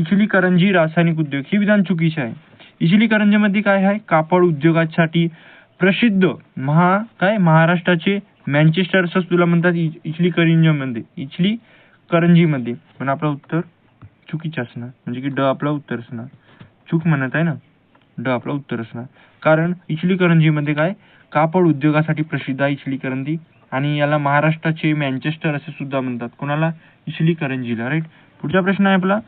इचलीकरंजी रासायनिक उद्योग. ही विधान चुकीचे आहे. इचलीकरंजीमध्ये काय आहे? कापड उद्योगासाठी प्रसिद्ध महाराष्ट्राचे मँचेस्टर असं तुला म्हणतात इचलीकरंजीमध्ये. पण आपलं उत्तर चुकीचे असणार. म्हणजे की ड आपलं उत्तर असणार. चूक म्हणत आहे ना, ड आपलं उत्तर असणार. कारण इचलीकरंजीमध्ये काय कापड उद्योगासाठी प्रसिद्ध आहे इचलीकरंजी. आणि याला महाराष्ट्राचे मँचेस्टर असे सुद्धा म्हणतात. कोणाला? इचलीकरंजीला. राईट. पुढचा प्रश्न आहे आपला,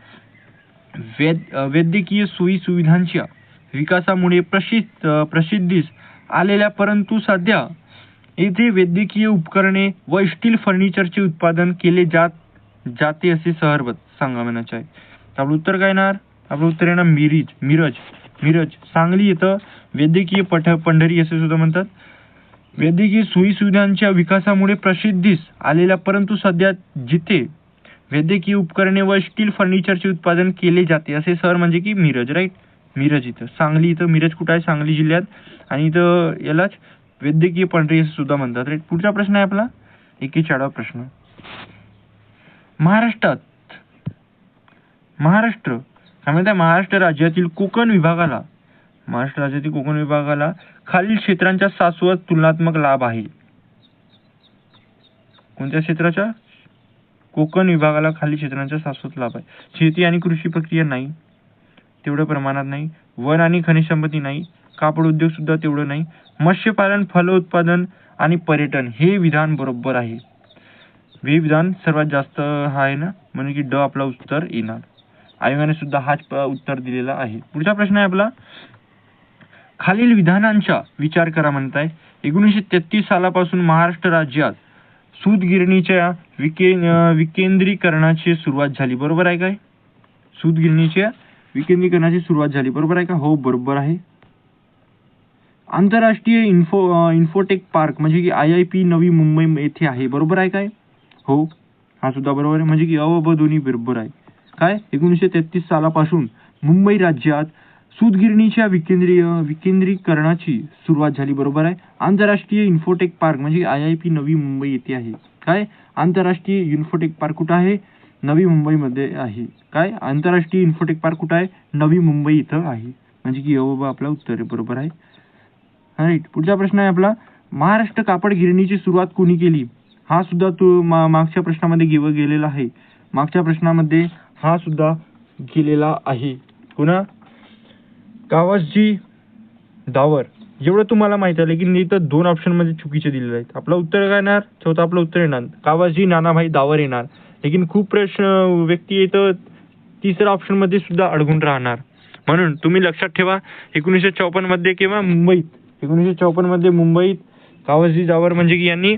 वैद्यकीय सोयी सुविधांच्या विकासामुळे प्रसिद्धीस आलेल्या परंतु सध्या येथे वैद्यकीय उपकरणे व स्टील फर्निचरचे उत्पादन केले जाते असे शहर सांगा म्हणायचे आहे. आपलं उत्तर काय येणार? आपलं उत्तर येणार मिरज. सांगली येतं वैद्यकीय पंढरी असे सुद्धा म्हणतात. वैद्यकीय सोयी सुविधांच्या विकासामुळे प्रसिद्धीस आलेल्या परंतु सध्या जिथे वैद्यकीय उपकरणे व स्टील फर्निचरचे उत्पादन केले जाते असे शहर म्हणजे की मिरज. राईट. मिरज इथं. सांगली इथं मिरज कुठं आहे? सांगली जिल्ह्यात. आणि इथं यालाच वैद्यकीय पंढरी असे सुद्धा म्हणतात. राईट. पुढचा प्रश्न आहे आपला 41वा प्रश्न, महाराष्ट्र काय म्हणतात? महाराष्ट्र राज्यातील कोकण विभागाला खालील क्षेत्रांचा शाश्वत तुलनात्मक लाभ आहे. कोणत्या क्षेत्राचा? कोकण विभागाला खालील क्षेत्रांचा शाश्वत लाभ आहे. शेती आणि कृषी प्रक्रिया नाही. तेवढ्या प्रमाणात नाही. वन आणि खनिज संपत्ती नाही. कापड उद्योग सुद्धा तेवढं नाही. मत्स्यपालन, फलोत्पादन आणि पर्यटन हे विधान बरोबर आहे. हे विधान सर्वात जास्त हा आहे ना, म्हणजे की ड आपला उत्तर येणार. आयोगाने सुद्धा हाच उत्तर दिलेला आहे. पुढचा प्रश्न आहे आपला, खालील विधानांचा विचार करा म्हणताय. 1933 सालापासून महाराष्ट्र राज्यात सूतगिरणीच्या विकेंद्रीकरणाची सुरुवात झाली. बरोबर आहे काय? सूतगिरणीच्या विकेंद्रीकरणाची सुरुवात झाली. बरोबर आहे का? हो, बरोबर आहे. आंतरराष्ट्रीय इन्फोटेक पार्क म्हणजे की IIP नवी मुंबई येथे आहे. बरोबर आहे काय? हो, हा सुद्धा बरोबर आहे. म्हणजे की अ व ब दोन्ही बरोबर आहे. काय? 1933 सालापासून मुंबई राज्यात सूतगिरणीच्या विकेंद्रीकरणाची सुरुवात झाली. बरोबर आहे. आंतरराष्ट्रीय इन्फोटेक पार्क म्हणजे IIP नवी मुंबई येथे आहे. काय? आंतरराष्ट्रीय इन्फोटेक पार्क कुठं आहे? नवी मुंबईमध्ये आहे. काय? आंतरराष्ट्रीय इन्फोटेक पार्क कुठं आहे? नवी मुंबई इथं आहे. म्हणजे की अ व ब आपला उत्तर आहे. बरोबर आहे. राईट. पुढचा प्रश्न आहे आपला, महाराष्ट्र कापड गिरणीची सुरुवात कोणी केली? हा सुद्धा तो मागच्या प्रश्नामध्ये गेलेला आहे. मागच्या प्रश्नामध्ये हा सुद्धा गेलेला आहे. पुन्हा कावासजी दावर. जेवढं तुम्हाला माहित आहे, लेकिन इथं 2 ऑप्शन मध्ये चुकीचे दिलेले आहेत. आपलं उत्तर काय येणार? चौथा आपलं उत्तर येणार कावासजी नानाभाई दावर येणार. लेकिन खूप प्रश्न व्यक्ती येतं तिसऱ्या ऑप्शन मध्ये सुद्धा अडकून राहणार. म्हणून तुम्ही लक्षात ठेवा, 1954 मध्ये किंवा मुंबईत 1954 मध्ये मुंबईत कावासजी दावर म्हणजे की यांनी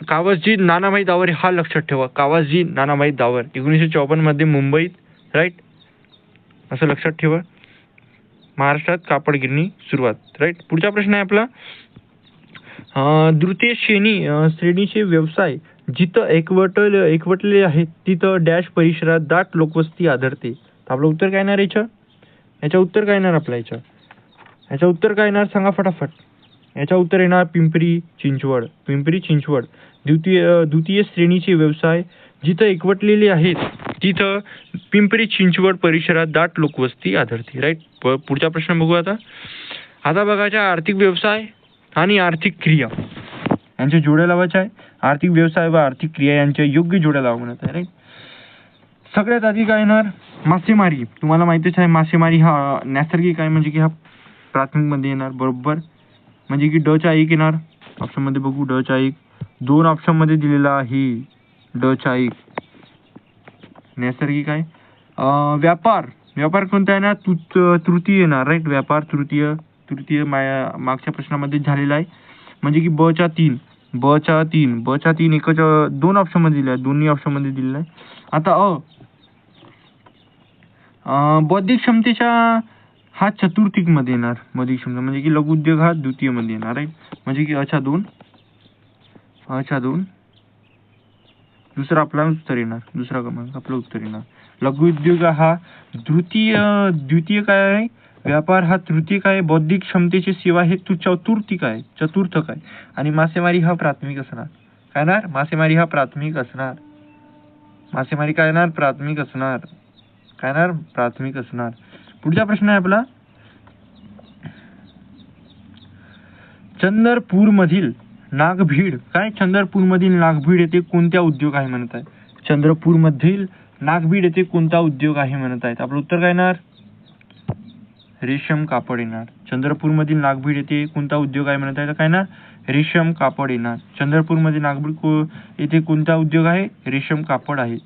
कावासजी नानाभाई दावर हा लक्षात ठेवा. कावासजी नानाभाई दावर 1954 मध्ये मुंबईत. राईट, असं लक्षात ठेवा. महाराष्ट्रात कापड गिरणी सुरुवात. राईट. पुढचा प्रश्न आहे आपला, द्वितीय श्रेणीचे व्यवसाय जिथं एकवटलेले आहेत तिथं डॅश परिसरात दाट लोकवस्ती आढळते. आपलं उत्तर काय येणार याच्या उत्तर काय येणार आपल्या याच्या उत्तर काय येणार सांगा फटाफट. याच्या उत्तर येणार पिंपरी चिंचवड. पिंपरी चिंचवड. द्वितीय श्रेणीचे व्यवसाय जिथं एकवटलेले आहेत तिथं पिंपरी चिंचवड परिसरात दाट लोकवस्ती आढळते. राईट. पुढचा प्रश्न बघू आता बघायचा आर्थिक व्यवसाय आणि आर्थिक क्रिया यांच्या जोड्या लावायच्या आहे. आर्थिक व्यवसाय व आर्थिक क्रिया यांच्या योग्य जोड्या लावा म्हणत आहे. राईट. सगळ्यात आधी काय येणार? मासेमारी. तुम्हाला माहितीच आहे मासेमारी हा नैसर्गिक आहे म्हणजे की हा प्राथमिक मध्ये येणार. बरोबर. म्हणजे की ड चा 1 येणार ऑप्शन मध्ये. बघू ड चा 1 2 ऑप्शन मध्ये दिलेला आहे. ड चा 1 नैसर्गिक आहे. व्यापार कोणता येणार? तृतीय येणार. राईट. व्यापार तृतीय मागच्या प्रश्नामध्ये झालेला आहे. म्हणजे की ब चा 3 एकच 2 ऑप्शन मध्ये दिला आहे. दोन्ही ऑप्शन मध्ये दिलेला आहे. आता बौद्धिक क्षमतेच्या हा चतुर्थिक मध्ये येणार. बौद्धिक क्षमता म्हणजे की लघु उद्योग हा द्वितीय मध्ये येणार. राईट. म्हणजे की अचा 2 दुसरा आपला उत्तर येणार. दुसरा क्रमांक आपलं उत्तर येणार. लघु उद्योग हा द्वितीय काय आहे? व्यापार हा तृतीयक आहे. बौद्धिक क्षमतेची सेवा हे चतुर्थक आहे. आणि मासेमारी हा प्राथमिक असणार. काय येणार? मासेमारी हा प्राथमिक असणार. मासेमारी काय येणार? प्राथमिक असणार. काय येणार? प्राथमिक असणार. पुढचा प्रश्न आहे आपला, चंद्रपूरमधील नागभीड. काय? चंद्रपूरमधील नागभीड येथे कोणत्या उद्योग आहे म्हणत आहे? चंद्रपूरमधील नागभीड येथे कोणता उद्योग आहे म्हणत आहेत? आपलं उत्तर काय येणार? रेशम कापड येणार. चंद्रपूरमधील नागभीड येथे कोणता उद्योग आहे म्हणत आहे? काय येणार? रेशम कापड येणार. चंद्रपूरमध्ये नागभीड येथे कोणता उद्योग आहे? रेशम कापड आहे.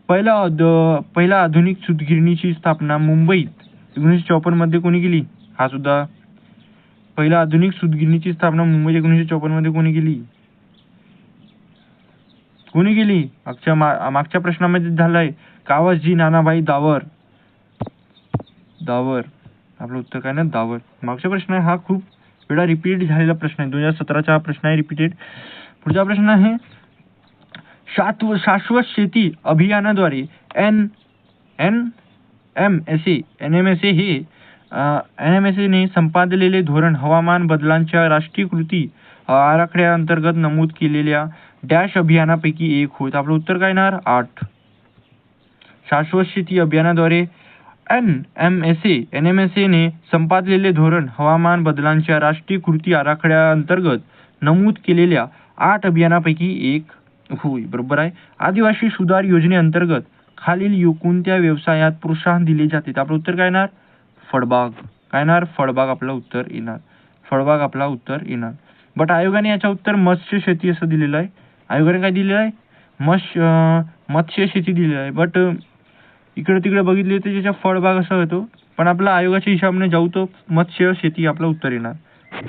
पहिला आधुनिक सूतगिरणीची स्थापना मुंबईत 1954 मध्ये कोणी केली? हा सुद्धा पहिला आधुनिक सूतगिरणीची स्थापना मुंबईत 1954 मध्ये कोणी केली? मागच्या प्रश्नामध्ये झालाय कावासजी नानाभाई दावर. आपलं उत्तर काय ना? दावर. मागचा प्रश्न आहे हा खूप वेळा रिपीट झालेला प्रश्न आहे. 2017चा हा प्रश्न आहे रिपीटेड. पुढचा प्रश्न आहे, शाश्वत शेती अभियानाद्वारे NMSA ने संपादलेले धोरण हवामान बदलांच्या राष्ट्रीय कृती आराखड्याअंतर्गत नमूद केलेल्या डॅश अभियानापैकी एक होय. आपलं उत्तर काय येणार? 8. शाश्वत शेती अभियानाद्वारे NMSA ने संपादलेले धोरण हवामान बदलांच्या राष्ट्रीय कृती आराखड्याअंतर्गत नमूद केलेल्या 8 अभियानापैकी एक होय. बरोबर आहे. आदिवासी सुधार योजनेअंतर्गत खालील कोणत्या व्यवसायात प्रोत्साहन दिले जाते? आपलं उत्तर काय येणार? फळबाग. काय येणार? फळबाग आपलं उत्तर येणार. फळबाग आपला उत्तर येणार. बट आयोगाने याचं उत्तर मत्स्य शेती असं दिलेलं आहे. आयोगाने काय दिलेलं आहे? मत्स्य शेती दिलेलं आहे. बट इकडे तिकडे बघितले तर त्याच्या फळबाग असं होतो, पण आपला आयोगाच्या हिशोबाने जाऊ तो मत्स्य शेती आपलं उत्तर येणार.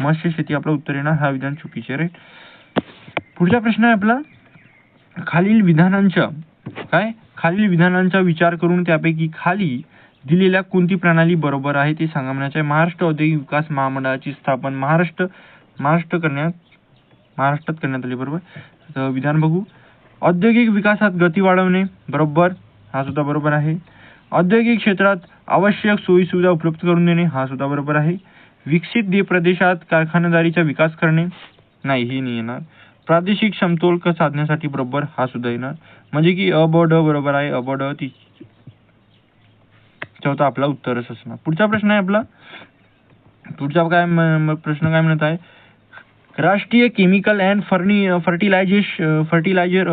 मत्स्य शेती आपलं उत्तर येणार. हा विधान चुकीचे, राईट. पुढचा प्रश्न आहे आपला, खालील विधानांचा विचार करून त्यापैकी खाली दिलेल्या कोणती प्रणाली बरोबर आहे ते सांगा म्हणायचे. महाराष्ट्र औद्योगिक विकास महामंडळाची स्थापना महाराष्ट्रात करण्यात आली. बरोबर. तर विधान बघू. औद्योगिक विकासात गती वाढवणे, बरोबर, हा सुद्धा बरोबर आहे. औद्योगिक क्षेत्रात आवश्यक सोयी सुविधा उपलब्ध करून देणे, हा सुद्धा बरोबर आहे. विकसित प्रदेशात कारखानदारीचा विकास करणे, नाही, ही नाही येणार. प्रादेशिक समतोल साधण्यासाठी, बरोबर, हा सुद्धा येणार. म्हणजे की अ ब ड बरोबर आहे. अ ब ड चौथा आपला उत्तरच असणार. पुढचा प्रश्न आहे आपला. प्रश्न काय म्हणत आहे? राष्ट्रीय केमिकल अँड फर्टिलायझर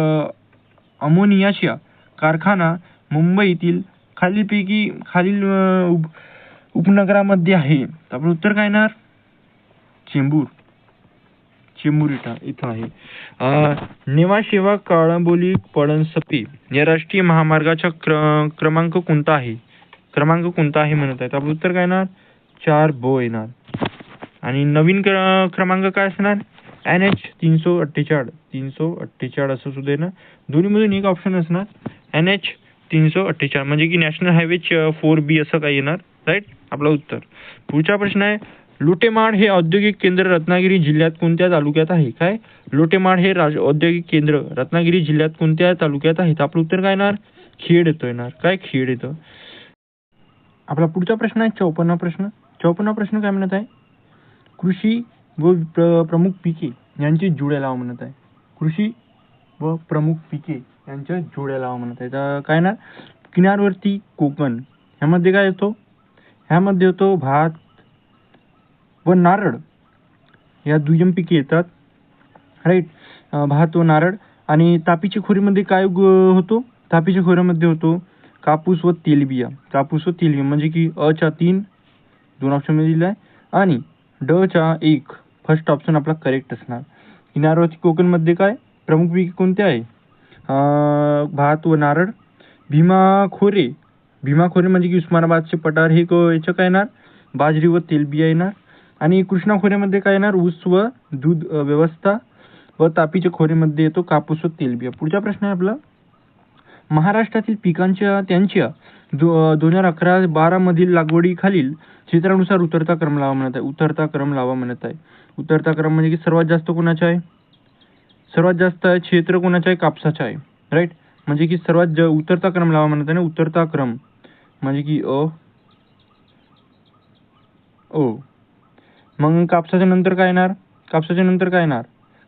अमोनियाचा कारखाना मुंबईतील खालील उपनगरामध्ये आहे. तर आपलं उत्तर काय येणार? चेंबूर इथं आहे. नेवाशेवा काळंबोली पळसपे या राष्ट्रीय महामार्गाचा क्रमांक कोणता आहे म्हणत आहे. तर आपलं उत्तर काय येणार? 4 ब येणार. आणि नवीन क्रमांक काय असणार? NH 348 असं सुद्धा येणार. दोन्हीमधून एक ऑप्शन असणार. NH 348 म्हणजे की नॅशनल हायवे 4B असं काय येणार, राईट, आपलं उत्तर. पुढचा प्रश्न आहे, लोटेमाड हे औद्योगिक केंद्र रत्नागिरी जिल्ह्यात कोणत्या तालुक्यात आहे? काय? लोटेमाड हे औद्योगिक केंद्र रत्नागिरी जिल्ह्यात कोणत्या तालुक्यात आहे? तर आपलं उत्तर काय येणार? खेड येणार. काय? खेड येतं. आपला पुढचा प्रश्न आहे 54 प्रश्न काय म्हणत आहे? कृषी व प्रमुख पिके यांचे जोड्या लावा म्हणत आहे. कृषी व प्रमुख पिके यांच्या जोड्या लावा म्हणत आहे. तर काय ना, किनारवर्ती कोकण ह्यामध्ये काय येतो? ह्यामध्ये येतो भात व नारळ या दुय्यम पिके येतात, राईट. भात व नारळ. आणि तापीच्या खोरीमध्ये काय होतो? तापीच्या खोऱ्यामध्ये होतो कापूस व तेलबिया. म्हणजे की अ च्या 3 2 ऑप्शन मध्ये दिला आहे आणि ड चा 1 फर्स्ट ऑप्शन आपला करेक्ट असणार. किनारवरती कोकण मध्ये काय प्रमुख पिके कोणते आहे? भात व नारळ. भीमा खोरे म्हणजे की उस्मानाबादचे पठार हे याचं काय येणार? बाजरी व तेलबिया येणार. आणि कृष्णा खोऱ्यामध्ये काय येणार? ऊस व दूध व्यवस्था. व तापीच्या खोऱ्यामध्ये येतो कापूस व तेलबिया. पुढचा प्रश्न आहे आपला, महाराष्ट्रातील पिकांच्या त्यांच्या 2011-12 मधील लागवडी खालील क्षेत्रानुसार उतरता क्रम लावा म्हणत आहे. उतरता क्रम म्हणजे की सर्वात जास्त कोणाचा आहे? सर्वात जास्त क्षेत्र कोणाचं आहे? कापसाचं आहे, राईट. म्हणजे की सर्वात उतरता क्रम लावा म्हणत आहे ना. उतरता क्रम म्हणजे की ओ. मग कापसाच्या नंतर काय येणार?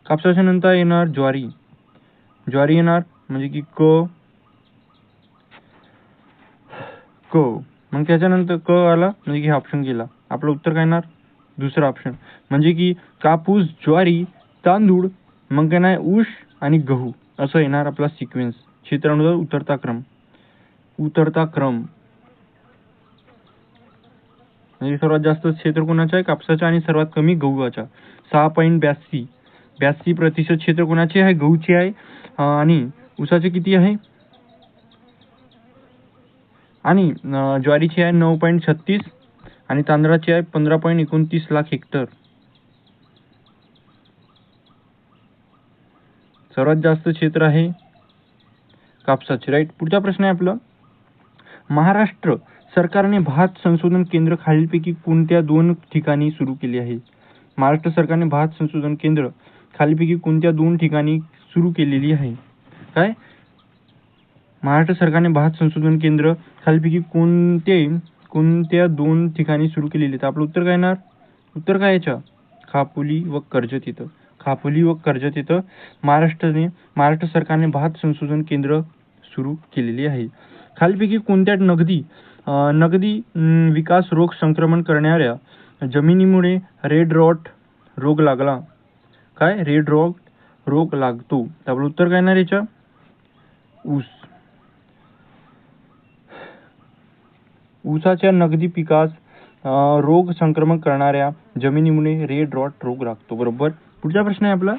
कापसाच्या नंतर येणार ज्वारी येणार. म्हणजे की क. मग त्याच्यानंतर क आला म्हणजे की हा ऑप्शन गेला. आपलं उत्तर काय येणार? दुसरा ऑप्शन. म्हणजे की कापूस, ज्वारी, तांदूळ, मग काय नाही ऊस आणि गहू असं येणार आपला सिक्वेन्स. क्षेत्रानुसार उतरता क्रम म्हणजे सर्वात जास्त क्षेत्र कोणाचं आहे? कापसाचं. आणि सर्वात कमी गहूचा. 6.82% क्षेत्र कोणाचे आहे? गहूचे आहे. आणि ऊसाचे किती आहे? आणि ज्वारीची आहे 9.36 आणि तांदळाची आहे 15.29 लाख हेक्टर. सर्वात जास्त क्षेत्र आहे कापसाचे, राईट. पुढचा प्रश्न आहे आपला, महाराष्ट्र सरकारने भात संशोधन केंद्र खालीलपैकी कोणत्या 2 ठिकाणी सुरू केले आहे? महाराष्ट्र सरकारने भात संशोधन केंद्र खालीलपैकी कोणत्या 2 ठिकाणी सुरू केलेली आहे? काय? महाराष्ट्र सरकारने भात संशोधन केंद्र खालीलपैकी कोणत्या 2 ठिकाणी सुरू केलेली? तर आपलं उत्तर काय येणार? उत्तर काय याच्या? खापोली व कर्जत इथं महाराष्ट्र सरकारने भात संशोधन केंद्र सुरू केलेली आहे. खालीलपैकी कोणत्या नगदी विकास रोग संक्रमण करणाऱ्या जमिनीमुळे रेड रॉट रोग लागला? काय? रेड रॉट रोग लागतो. तर आपलं उत्तर काय येणार याच्या? ऊस. ऊसाच्या नगदी पिकास रोग संक्रमण करणाऱ्या जमिनीमुळे रेड रॉट रोग लागतो. बरोबर. पुढचा प्रश्न आहे आपला.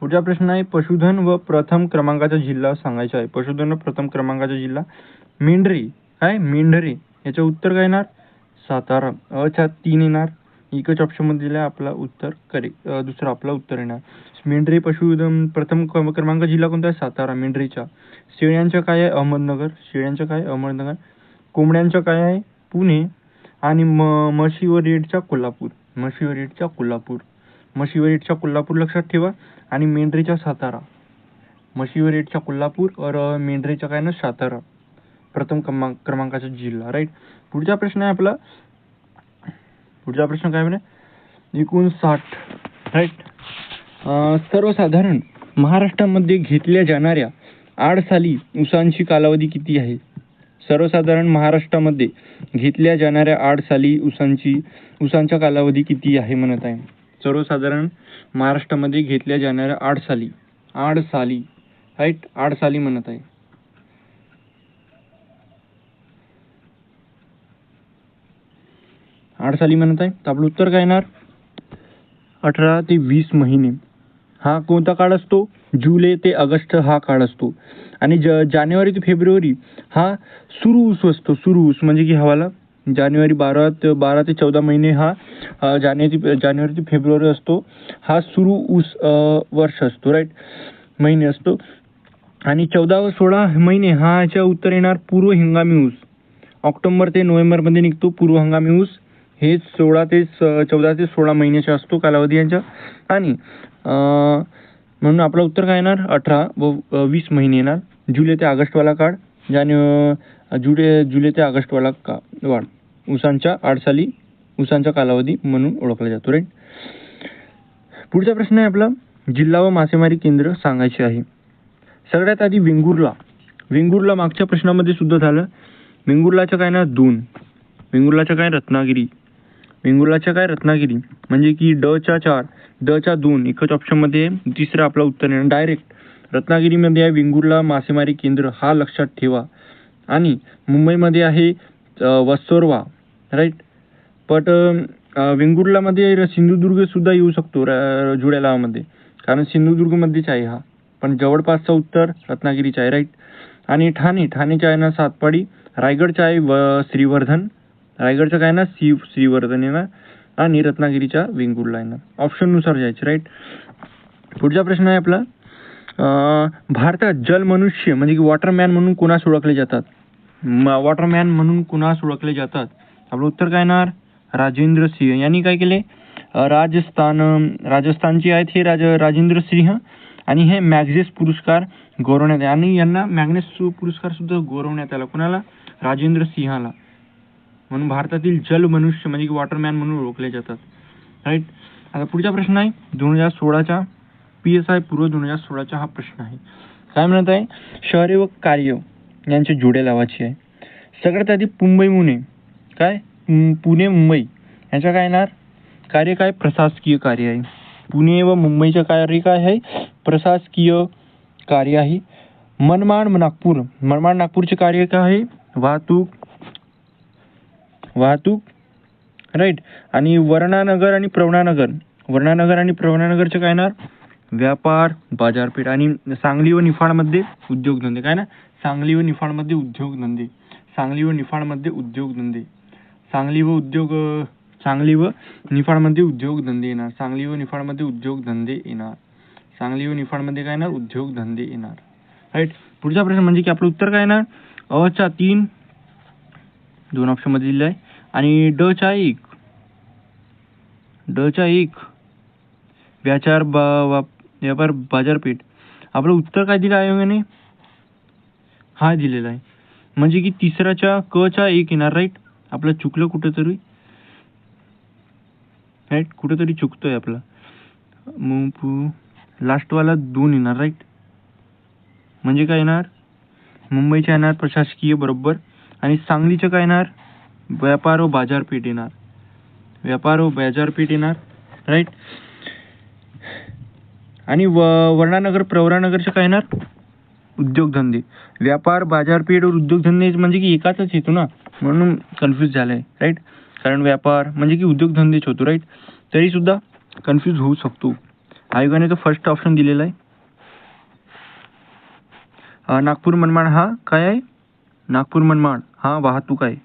पुढचा प्रश्न आहे पशुधन व प्रथम क्रमांकाचा जिल्हा सांगायचा आहे. पशुधन व प्रथम क्रमांकाचा जिल्हा मेंढरे. काय? मेंढरे. याचं उत्तर काय येणार? सातारा. अच्या 3 येणार. एकच ऑप्शन मध्ये दिला आपला उत्तर करेक्ट. दुसरा आपला उत्तर येणार मेंढरे. पशुधन प्रथम क्रमांक जिल्हा कोणता आहे? सातारा. मेंढरीचा. शेळ्यांचं काय आहे? अहमदनगर. शेळ्यांचं काय? अहमदनगर. कोंबड्यांचं काय आहे? पुणे. आणि म्हशी व रेडच्या कोल्हापूर. म्हशी व रेडच्या कोल्हापूर. म्हशी व रेडच्या कोल्हापूर लक्षात ठेवा. आणि मेंढरीच्या सातारा. म्हशी व रेडच्या कोल्हापूर और मेंढरीच्या काय ना सातारा. प्रथम क्रमांकाचा जिल्हा. राईट. पुढचा प्रश्न आहे आपला. पुढचा प्रश्न काय म्हणे? 59. राईट. सर्वसाधारण महाराष्ट्रामध्ये घेतल्या जाणाऱ्या आडसाली ऊसांची कालावधी किती आहे? सर्वसाधारण महाराष्ट्रामध्ये घेतल्या जाणाऱ्या आडसाली ऊसांचा कालावधी किती आहे म्हणत आहे. सर्वसाधारण महाराष्ट्रामध्ये घेतल्या जाणाऱ्या आडसाली राईट. आडसाली म्हणत आहे. आडसाली म्हणत आहे. तर आपलं उत्तर काय येणार? 18 ते 20 महिने. हा कोणता काळ असतो? जुलै ते ऑगस्ट हा काळ असतो. आणि जानेवारी ते फेब्रुवारी हा सुरू ऊस असतो. सुरू ऊस म्हणजे की हवाला जानेवारी 12 ते 14 महिने हा जानेवारी ते फेब्रुवारी असतो. हा सुरू ऊस वर्ष असतो. राईट. महिने असतो. आणि 14 व 16 महिने हा याच्या उत्तर येणार पूर्व हंगामी ऊस. ऑक्टोबर ते नोव्हेंबर मध्ये निघतो पूर्व हंगामी ऊस. हे 14 ते 16 महिन्याचा असतो कालावधी यांचा. आणि म्हणून आपलं उत्तर काय येणार? 18 व 20 महिने येणार. जुलै ते ऑगस्टवाला काळ. जुलै ते ऑगस्टवाला वाढ ऊसांच्या आडसाली ऊसांचा कालावधी म्हणून ओळखला जातो. राईट. पुढचा प्रश्न आहे आपला. जिल्हा व मासेमारी केंद्र सांगायचे आहे. सगळ्यात आधी वेंगुर्ला मागच्या प्रश्नामध्ये सुद्धा झालं. वेंगुर्लाच्या काय ना 2. वेंगुर्लाच्या काय? रत्नागिरी. वेंगुर्लाच्या काय? रत्नागिरी. म्हणजे की ड च्या 2 एकच ऑप्शन मध्ये. तिसरं आपलं उत्तर येणार डायरेक्ट रत्नागिरीमध्ये आहे वेंगुर्ला मासेमारी केंद्र. हा लक्षात ठेवा. आणि मुंबईमध्ये आहे वसोरवा. राईट. बट वेंगुर्लामध्ये सिंधुदुर्ग सुद्धा येऊ शकतो जुळ्यालामध्ये, कारण सिंधुदुर्गमध्येच आहे हा. पण जवळपासचं उत्तर रत्नागिरीचं आहे. राईट. आणि ठाणेच्या आहे ना सातपाडी. रायगडचं आहे श्रीवर्धन. रायगडचं काय ना श्रीवर्धन येणार. आणि रत्नागिरीच्या वेंगुर्ला येणार. ऑप्शननुसार जायचे. राईट. पुढचा प्रश्न आहे आपला. भारतात जलमनुष्य म्हणजे की वॉटरमॅन म्हणून कोणास ओळखले जातात? वॉटरमॅन म्हणून कोणास ओळखले जातात? आपलं उत्तर काय येणार? राजेंद्र सिंह. यांनी काय केले? राजस्थानचे आहेत हे राजेंद्र सिंह. आणि हे मॅग्सेस पुरस्कार गौरवण्यात आले. आणि यांना मॅग्सेस पुरस्कार सुद्धा गौरवण्यात आला. कोणाला? राजेंद्र सिंहाला. म्हणून भारतातील जलमनुष्य म्हणजे की वॉटरमॅन म्हणून ओळखले जातात. राईट. आता पुढचा प्रश्न आहे 2016चा PSI पूर्व 2016चा हा प्रश्न आहे. काय म्हणत आहे? शहरे व कार्य यांचे जोडे लावायचे आहे. सगळ्यात आधी पुणे मुंबई यांच्या काय येणार? कार्य काय? प्रशासकीय कार्य आहे. पुणे व मुंबईचं कार्य काय आहे? प्रशासकीय कार्य आहे. मनमाड नागपूरचे कार्य काय आहे? वाहतूक. राईट. आणि वर्णानगर आणि प्रवणानगरचे काय येणार? व्यापार बाजारपेठ. आणि सांगली व निफाडमध्ये उद्योगधंदे. काय ना? सांगली व निफाडमध्ये उद्योगधंदे येणार. राईट. पुढचा प्रश्न म्हणजे की आपलं उत्तर काय येणार? च्या 3 2 ऑप्शन मध्ये दिले आहे. आणि ड च्या 1 व्यापार बाजारपेठ. आपलं उत्तर काय दिलं आयोगाने? हा दिलेला आहे. म्हणजे की तिसऱ्याच्या क च्या 1 येणार. राईट. आपलं चुकलं कुठेतरी. राईट. कुठेतरी चुकतोय आपलं. लास्टवाला 2 येणार. राईट. म्हणजे काय येणार? मुंबईच्या येणार प्रशासकीय. बरोबर. आणि सांगलीचं काय येणार? व्यापार व बाजारपेठ येणार. राईट. आणि वर्णानगर प्रवरानगरचं काय येणार? उद्योगधंदे. व्यापार, बाजारपेठ और उद्योगधंदे म्हणजे की एकातच येतो ना, म्हणून कन्फ्यूज झालाय. राईट, कारण व्यापार म्हणजे की उद्योगधंदेच होतो. राईट, तरी सुद्धा कन्फ्यूज होऊ शकतो. आयोगाने तो फर्स्ट ऑप्शन दिलेला आहे. नागपूर मनमाड हा काय आहे? नागपूर मनमाड हा वाहतूक आहे.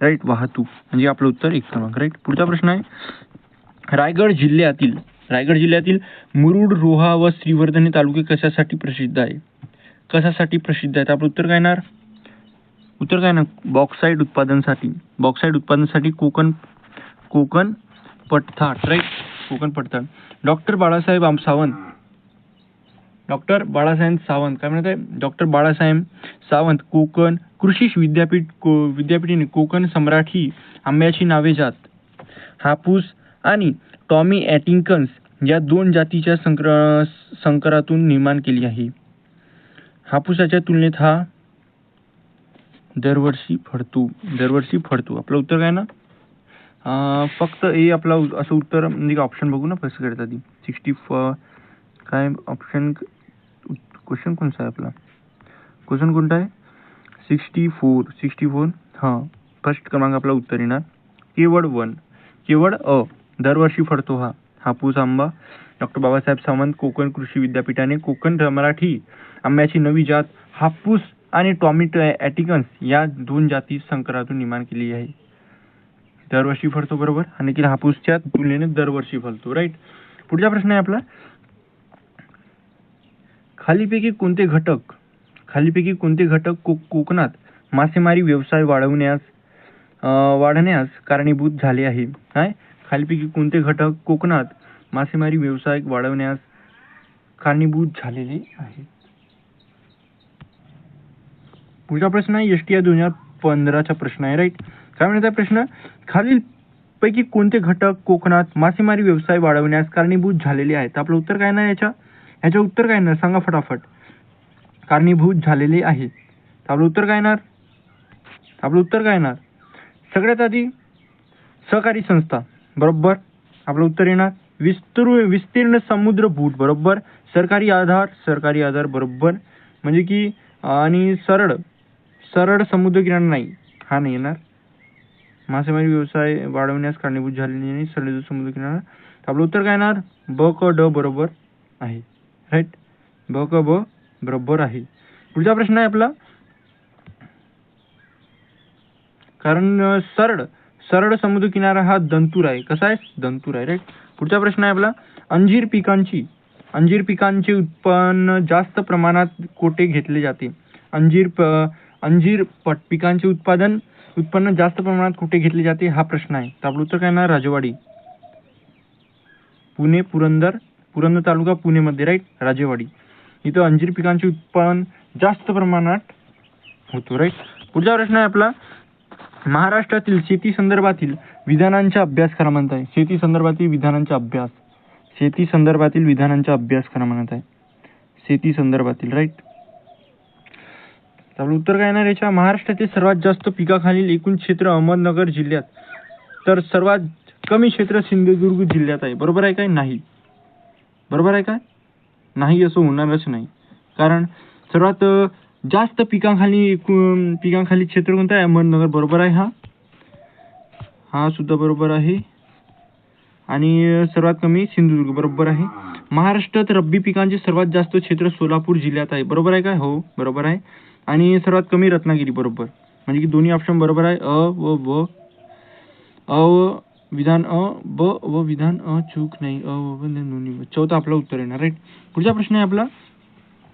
राईट, वाहतूक म्हणजे आपलं उत्तर 1 क्रमांक. राईट, पुढचा प्रश्न आहे. रायगड जिल्ह्यातील मुरुड, रोहा व श्रीवर्धन हे तालुके कशासाठी प्रसिद्ध आहे? कशासाठी प्रसिद्ध आहेत? आपलं उत्तर काय येणार? उत्तर काय ना, बॉक्साईट उत्पादनासाठी कोकण पठार. राईट, कोकण पठार. डॉक्टर बाळासाहेब सावंत काय म्हणत आहे? डॉक्टर बाळासाहेब सावंत कोकण कृषी विद्यापीठाने कोकण सम्राठी आंब्याची नावे जात, हापूस आणि टॉमी ॲटिन्कन्स या 2 जातीच्या संकरातून निर्माण केली आहे. हापूसाच्या तुलनेत हा दरवर्षी फळतो. आपलं उत्तर काय ना? फक्त ए आपला असं उत्तर म्हणजे ऑप्शन बघू ना कसं करतात ती. 64 काय ऑप्शन, क्वेश्चन कोणता आहे आपला? क्वेश्चन कोणता आहे? 64. हां, फर्स्ट क्रमांक आपला उत्तर येणार. केवळ अ दरवर्षी फळतो हा हापूस आंबा. डॉक्टर बाबासाहेब सावंत कोकण कृषी विद्यापीठाने कोकण मराठी आंब्याची नवी जात हापूस आणि टॉमी ॲटिन्कन्स या 2 जाती संकरातून निर्माण केली आहे. दरवर्षी फळतो बरोबर, आणि की हापूसच्या तुलनेने दरवर्षी फळतो. राईट, पुढचा प्रश्न आहे आपला. खालीपैकी कोणते घटक कोकणात मासेमारी व्यवसाय वाढण्यास कारणीभूत झाले आहे? काय? खालीपैकी कोणते घटक कोकणात मासेमारी व्यवसाय वाढवण्यास कारणीभूत झालेले आहेत? पुढचा प्रश्न आहे एसटीआय 2015चा प्रश्न आहे. राईट, काय म्हणत आहे प्रश्न? खालील पैकी कोणते घटक कोकणात मासेमारी व्यवसाय वाढवण्यास कारणीभूत झालेले आहेत? आपलं उत्तर काय ना, याच्या उत्तर काय ना सांगा फटाफट. कारणीभूत झालेले आहेत. आपलं उत्तर काय येणार? सगळ्यात आधी सहकारी संस्था बरोबर. आपलं उत्तर येणार. विस्तीर्ण समुद्र बूट बरोबर. सरकारी आधार बरोबर. म्हणजे की आणि सरळ समुद्रकिनारा नाही, हा नाही येणार. मासेमारी व्यवसाय वाढवण्यास कारणीभूत झालेली नाही, सरळ समुद्रकिनारा. आपलं उत्तर काय येणार? ब क ड बरोबर आहे. राईट, ब क ब बरोबर आहे. पुढचा प्रश्न आहे आपला. कारण सरळ समुद्रकिनारा हा दंतूर आहे. कसा आहे? दंतूर आहे. राईट, पुढचा प्रश्न आहे आपला. अंजीर पिकांचे उत्पन्न जास्त प्रमाणात कोठे घेतले जाते? अंजीर पिकांचे उत्पन्न जास्त प्रमाणात कुठे घेतले जाते हा प्रश्न आहे. तर आपलं उत्तर काय ना? राजेवाडी, पुणे, पुरंदर तालुका पुणेमध्ये. राईट, राजेवाडी इथं अंजीर पिकांचे उत्पन्न जास्त प्रमाणात होतो. राईट, पुढचा प्रश्न आहे आपला. महाराष्ट्रातील शेती संदर्भातील विधानांचा अभ्यास करा म्हणत आहे. शेती संदर्भातील विधानांचा अभ्यास करा म्हणत आहे. शेती संदर्भातील. राईट, आपलं उत्तर काय येणार याच्या? महाराष्ट्रातील सर्वात जास्त पिकाखालील एकूण क्षेत्र अहमदनगर जिल्ह्यात, तर सर्वात कमी क्षेत्र सिंधुदुर्ग जिल्ह्यात आहे. बरोबर आहे काय? नाही. बरोबर आहे काय? नाही, असं होणारच नाही. कारण सर्वात जास्त पिकांखाली क्षेत्र कोणतं आहे? अहमदनगर. बरोबर आहे. हा सुद्धा बरोबर आहे. आणि सर्वात कमी सिंधुदुर्ग. बरोबर आहे. महाराष्ट्रात रब्बी पिकांचे सर्वात जास्त क्षेत्र सोलापूर जिल्ह्यात आहे. बरोबर आहे काय? हो, बरोबर आहे. आणि सर्वात कमी रत्नागिरी. बरोबर, म्हणजे की दोन्ही ऑप्शन बरोबर आहे. विधान चूक नाही. चौथा आपला उत्तर येणार. राईट, पुढचा प्रश्न आहे आपला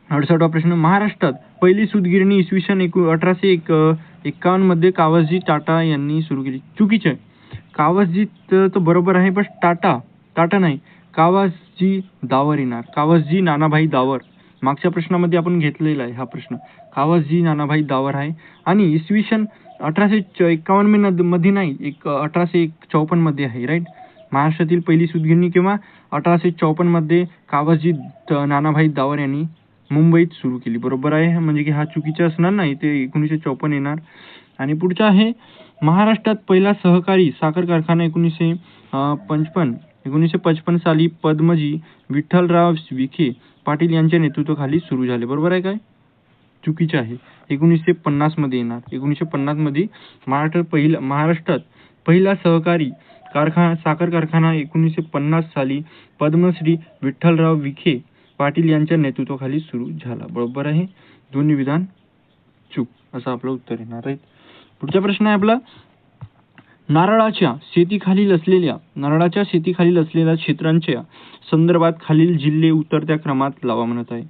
68वा प्रश्न. महाराष्ट्रात पहिली सूतगिरणी इसवी सन 1851 मध्ये कावसजी टाटा यांनी सुरू केली. चुकीचे आहे. कावसजी तर बरोबर आहे, पण टाटा नाही, कावसजी दावर येणार. कावसजी नानाभाई दावर. मागच्या प्रश्नामध्ये आपण घेतलेला आहे हा प्रश्न. कावसजी नानाभाई दावर आहे. आणि इसवी सन 1851 मध्ये नाही, 1854 मध्ये आहे. राईट, महाराष्ट्रातील पहिली सूतगिरणी केव्हा? 1854 मध्ये कावसजी नानाभाई दावर यांनी मुंबईत सुरू केली. बरोबर आहे, म्हणजे की हा चुकीचा असणार नाही, ते 1954 येणार. आणि पुढचा आहे. महाराष्ट्रात पहिला सहकारी साखर कारखाना 1955 1955 साली पद्मजी विठ्ठलराव विखे पाटील यांच्या नेतृत्वाखाली सुरू झाले. बरोबर आहे काय? चुकीचे आहे. 1950 मध्ये येणार. 1950 मध्ये महाराष्ट्रात पहिला सहकारी साखर कारखाना 1950 साली पद्मश्री विठ्ठलराव विखे पाटील यांच्या नेतृत्वाखाली सुरू झाला. बरोबर आहे. दोन्ही विधान चूक असं आपलं उत्तर येणार आहे. पुढचा प्रश्न आहे आपला, नारळाच्या शेतीखालील असलेल्या क्षेत्रांच्या संदर्भात खालील जिल्हे उतरत्या क्रमात लावा म्हणत आहे.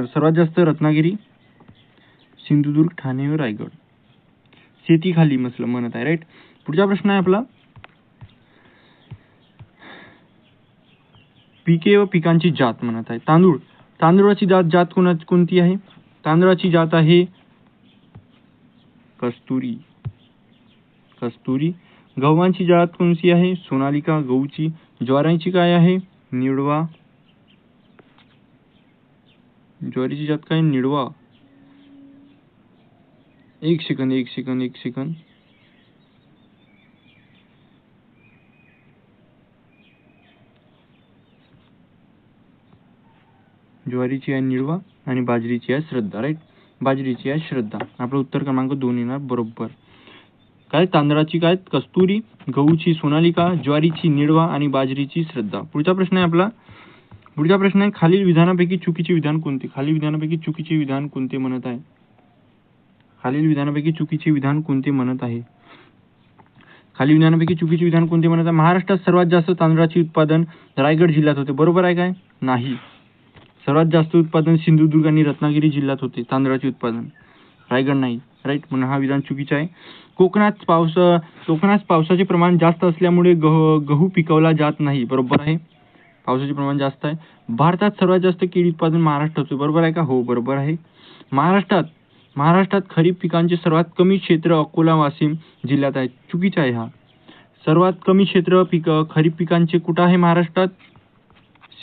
सर्वात जास्त रत्नागिरी, सिंधुदुर्ग, ठाणे व रायगड. शेतीखाली म्हणत आहे. राईट. पुढचा प्रश्न आहे आपला, पिके व पिकांची जात म्हणत आहे. तांदूळाची जात कोणती आहे? तांदळाची जात आहे कस्तुरी. गव्हाची जात कोणती आहे? सोनालिका. गहूची. ज्वारीची काय आहे? निडवा. ज्वारीची जात काय? निडवा. एक सेकंद. ज्वारीची आहे निडवा आणि बाजरीची आहे श्रद्धा. राईट. बाजरीची आहे श्रद्धा. आपलं उत्तर क्रमांक 2 येणार बरोबर. काय? तांदळाची काय? कस्तुरी, गहूची सोनालिका, ज्वारीची निडवा आणि बाजरीची श्रद्धा. पुढचा प्रश्न आहे खालील विधानापैकी चुकीचे विधान कोणते? खालील विधानापैकी चुकीचे विधान कोणते म्हणत आहे? महाराष्ट्रात सर्वात जास्त तांदळाचे उत्पादन रायगड जिल्ह्यात होते. बरोबर आहे काय? नाही. सर्वात जास्त उत्पादन सिंधुदुर्ग आणि रत्नागिरी जिल्ह्यात होते तांदळाचे उत्पादन, रायगड नाही. राईट. म्हणून हा विधान चुकीचा आहे. कोकणात पावसाचे प्रमाण जास्त असल्यामुळे गहू पिकवला जात नाही. बरोबर आहे. पावसाचे प्रमाण जास्त आहे. भारतात सर्वात जास्त केळी उत्पादन महाराष्ट्रात होते. बरोबर आहे का? हो बरोबर आहे. महाराष्ट्रात खरीप पिकांचे सर्वात कमी क्षेत्र अकोला वाशिम जिल्ह्यात आहे. चुकीचा आहे हा. सर्वात कमी क्षेत्र खरीप पिकांचे कुठं आहे महाराष्ट्रात?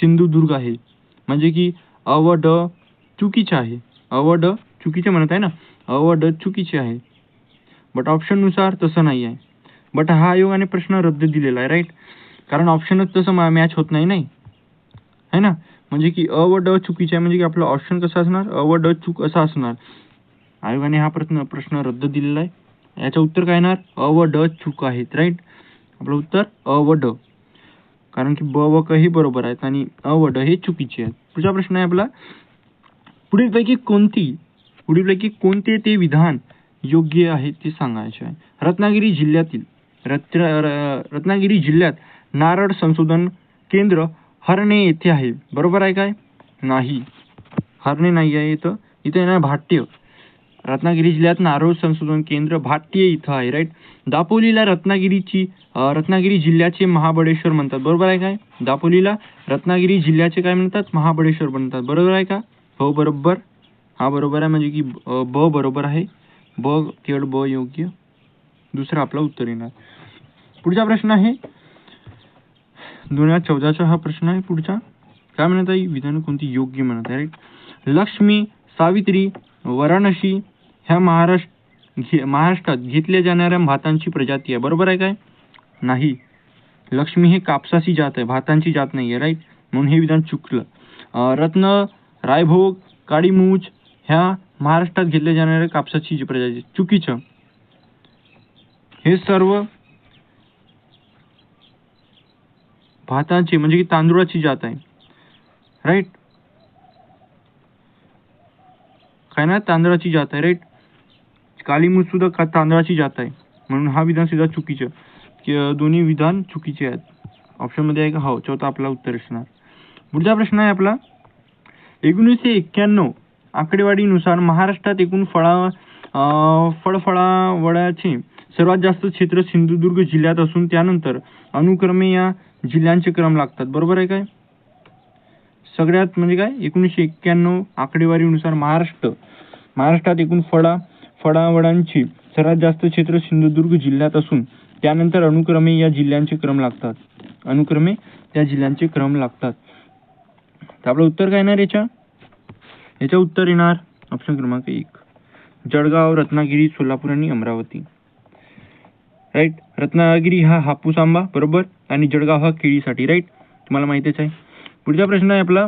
सिंधुदुर्ग आहे. म्हणजे की अवड चुकीचे आहे. चुकीचे म्हणत आहे ना. चुकीचे आहे. बट ऑप्शन नुसार तसं नाही आहे. बट हा आयोगाने प्रश्न रद्द दिलेला आहे. राईट. कारण ऑप्शनच तसं मॅच होत नाही है ना. म्हणजे की चुकीचे आहे. म्हणजे की आपलं ऑप्शन कसं असणार? चूक असं असणार. आयोगाने हा प्रश्न रद्द दिलेला आहे. याचं उत्तर काय येणार? चूक आहेत. राईट. आपलं उत्तर कारण की ब व क ही बरोबर आहेत आणि हे चुकीचे आहेत. पुढचा प्रश्न आहे आपला, पुढीलपैकी कोणते ते विधान योग्य आहे ते सांगायचे आहे. रत्नागिरी जिल्ह्यात नारळ संशोधन केंद्र हरणे येथे आहे. बरोबर आहे काय? नाही. हरणे नाही आहे. इथं येणार भाट्य. रत्नागिरी जिल्ह्यात नारळ संशोधन केंद्र भाट्ये इथं आहे. राईट. दापोलीला रत्नागिरी जिल्ह्याचे महाबळेश्वर म्हणतात. बरोबर आहे काय? दापोलीला रत्नागिरी जिल्ह्याचे काय म्हणतात? महाबळेश्वर म्हणतात. बरोबर आहे का? हो बरोबर. हा बरोबर आहे. म्हणजे की ब बरोबर आहे. केवळ ब योग्य. दुसरा आपला उत्तर येणार. पुढचा प्रश्न आहे 2014चा हा प्रश्न आहे. पुढचा काय म्हणत आहे? विधान कोणती योग्य म्हणत आहे. राईट. लक्ष्मी, सावित्री, वाराणसी ह्या महाराष्ट्रात घेतल्या जाणाऱ्या भातांची प्रजाती आहे. बरोबर आहे काय? नाही. लक्ष्मी हे कापसाची जात आहे, भातांची जात नाही आहे. राईट. म्हणून हे विधान चुकलं. रत्न, रायभोग, काळीमूछ ह्या महाराष्ट्रात घेतल्या जाणाऱ्या कापसाची जी प्रजाती. चुकीचं. हे सर्व भातांची म्हणजे की तांदूळाची जात आहे. राईट. काय ना तांदळाची जात आहे. राईट. कालीमूछ सुद्धा तांदळाची जात आहे. म्हणून हा विधान सुद्धा चुकीचं. दोन्ही विधान चुकीचे आहेत. ऑप्शन मध्ये आहे का? हो. चौथा आपला उत्तर असणार. पुढचा प्रश्न आहे आपला, 1991 आकडेवारीनुसार महाराष्ट्रात एकूण फळफळावळाचे सर्वात जास्त क्षेत्र सिंधुदुर्ग जिल्ह्यात असून त्यानंतर अनुक्रमे या जिल्ह्यांचे क्रम लागतात. बरोबर आहे काय? सगळ्यात म्हणजे काय 1991 आकडेवारीनुसार महाराष्ट्रात एकूण फळावळांची सर्वात जास्त क्षेत्र सिंधुदुर्ग जिल्ह्यात असून त्यानंतर अनुक्रमे त्या जिल्ह्यांचे क्रम लागतात. तर आपलं उत्तर काय येणार याच्या उत्तर येणार ऑप्शन क्रमांक 1 जळगाव, रत्नागिरी, सोलापूर आणि अमरावती. राईट. रत्नागिरी हा हापूस आंबा बरोबर, आणि जळगाव हा केळीसाठी. राईट, तुम्हाला माहितीच आहे. पुढचा प्रश्न आहे आपला,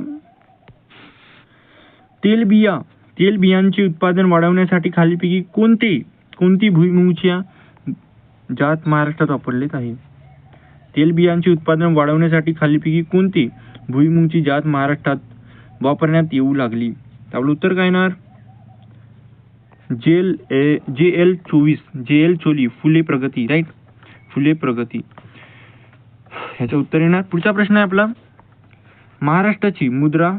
तेलबियांचे उत्पादन वाढवण्यासाठी खालीलपैकी कोणती भुईमुगाच्या जात महाराष्ट्रात वापरलेत आहे? तेलबियांचे उत्पादन वाढवण्यासाठी खालीलपैकी कोणती भुईमुगाची जात महाराष्ट्रात वापरण्यात येऊ लागली? तर आपलं उत्तर काय येणार? JL24 फुले प्रगती. राईट, फुले प्रगती ह्याचं उत्तर येणार. पुढचा प्रश्न आहे आपला, महाराष्ट्राची मुद्रा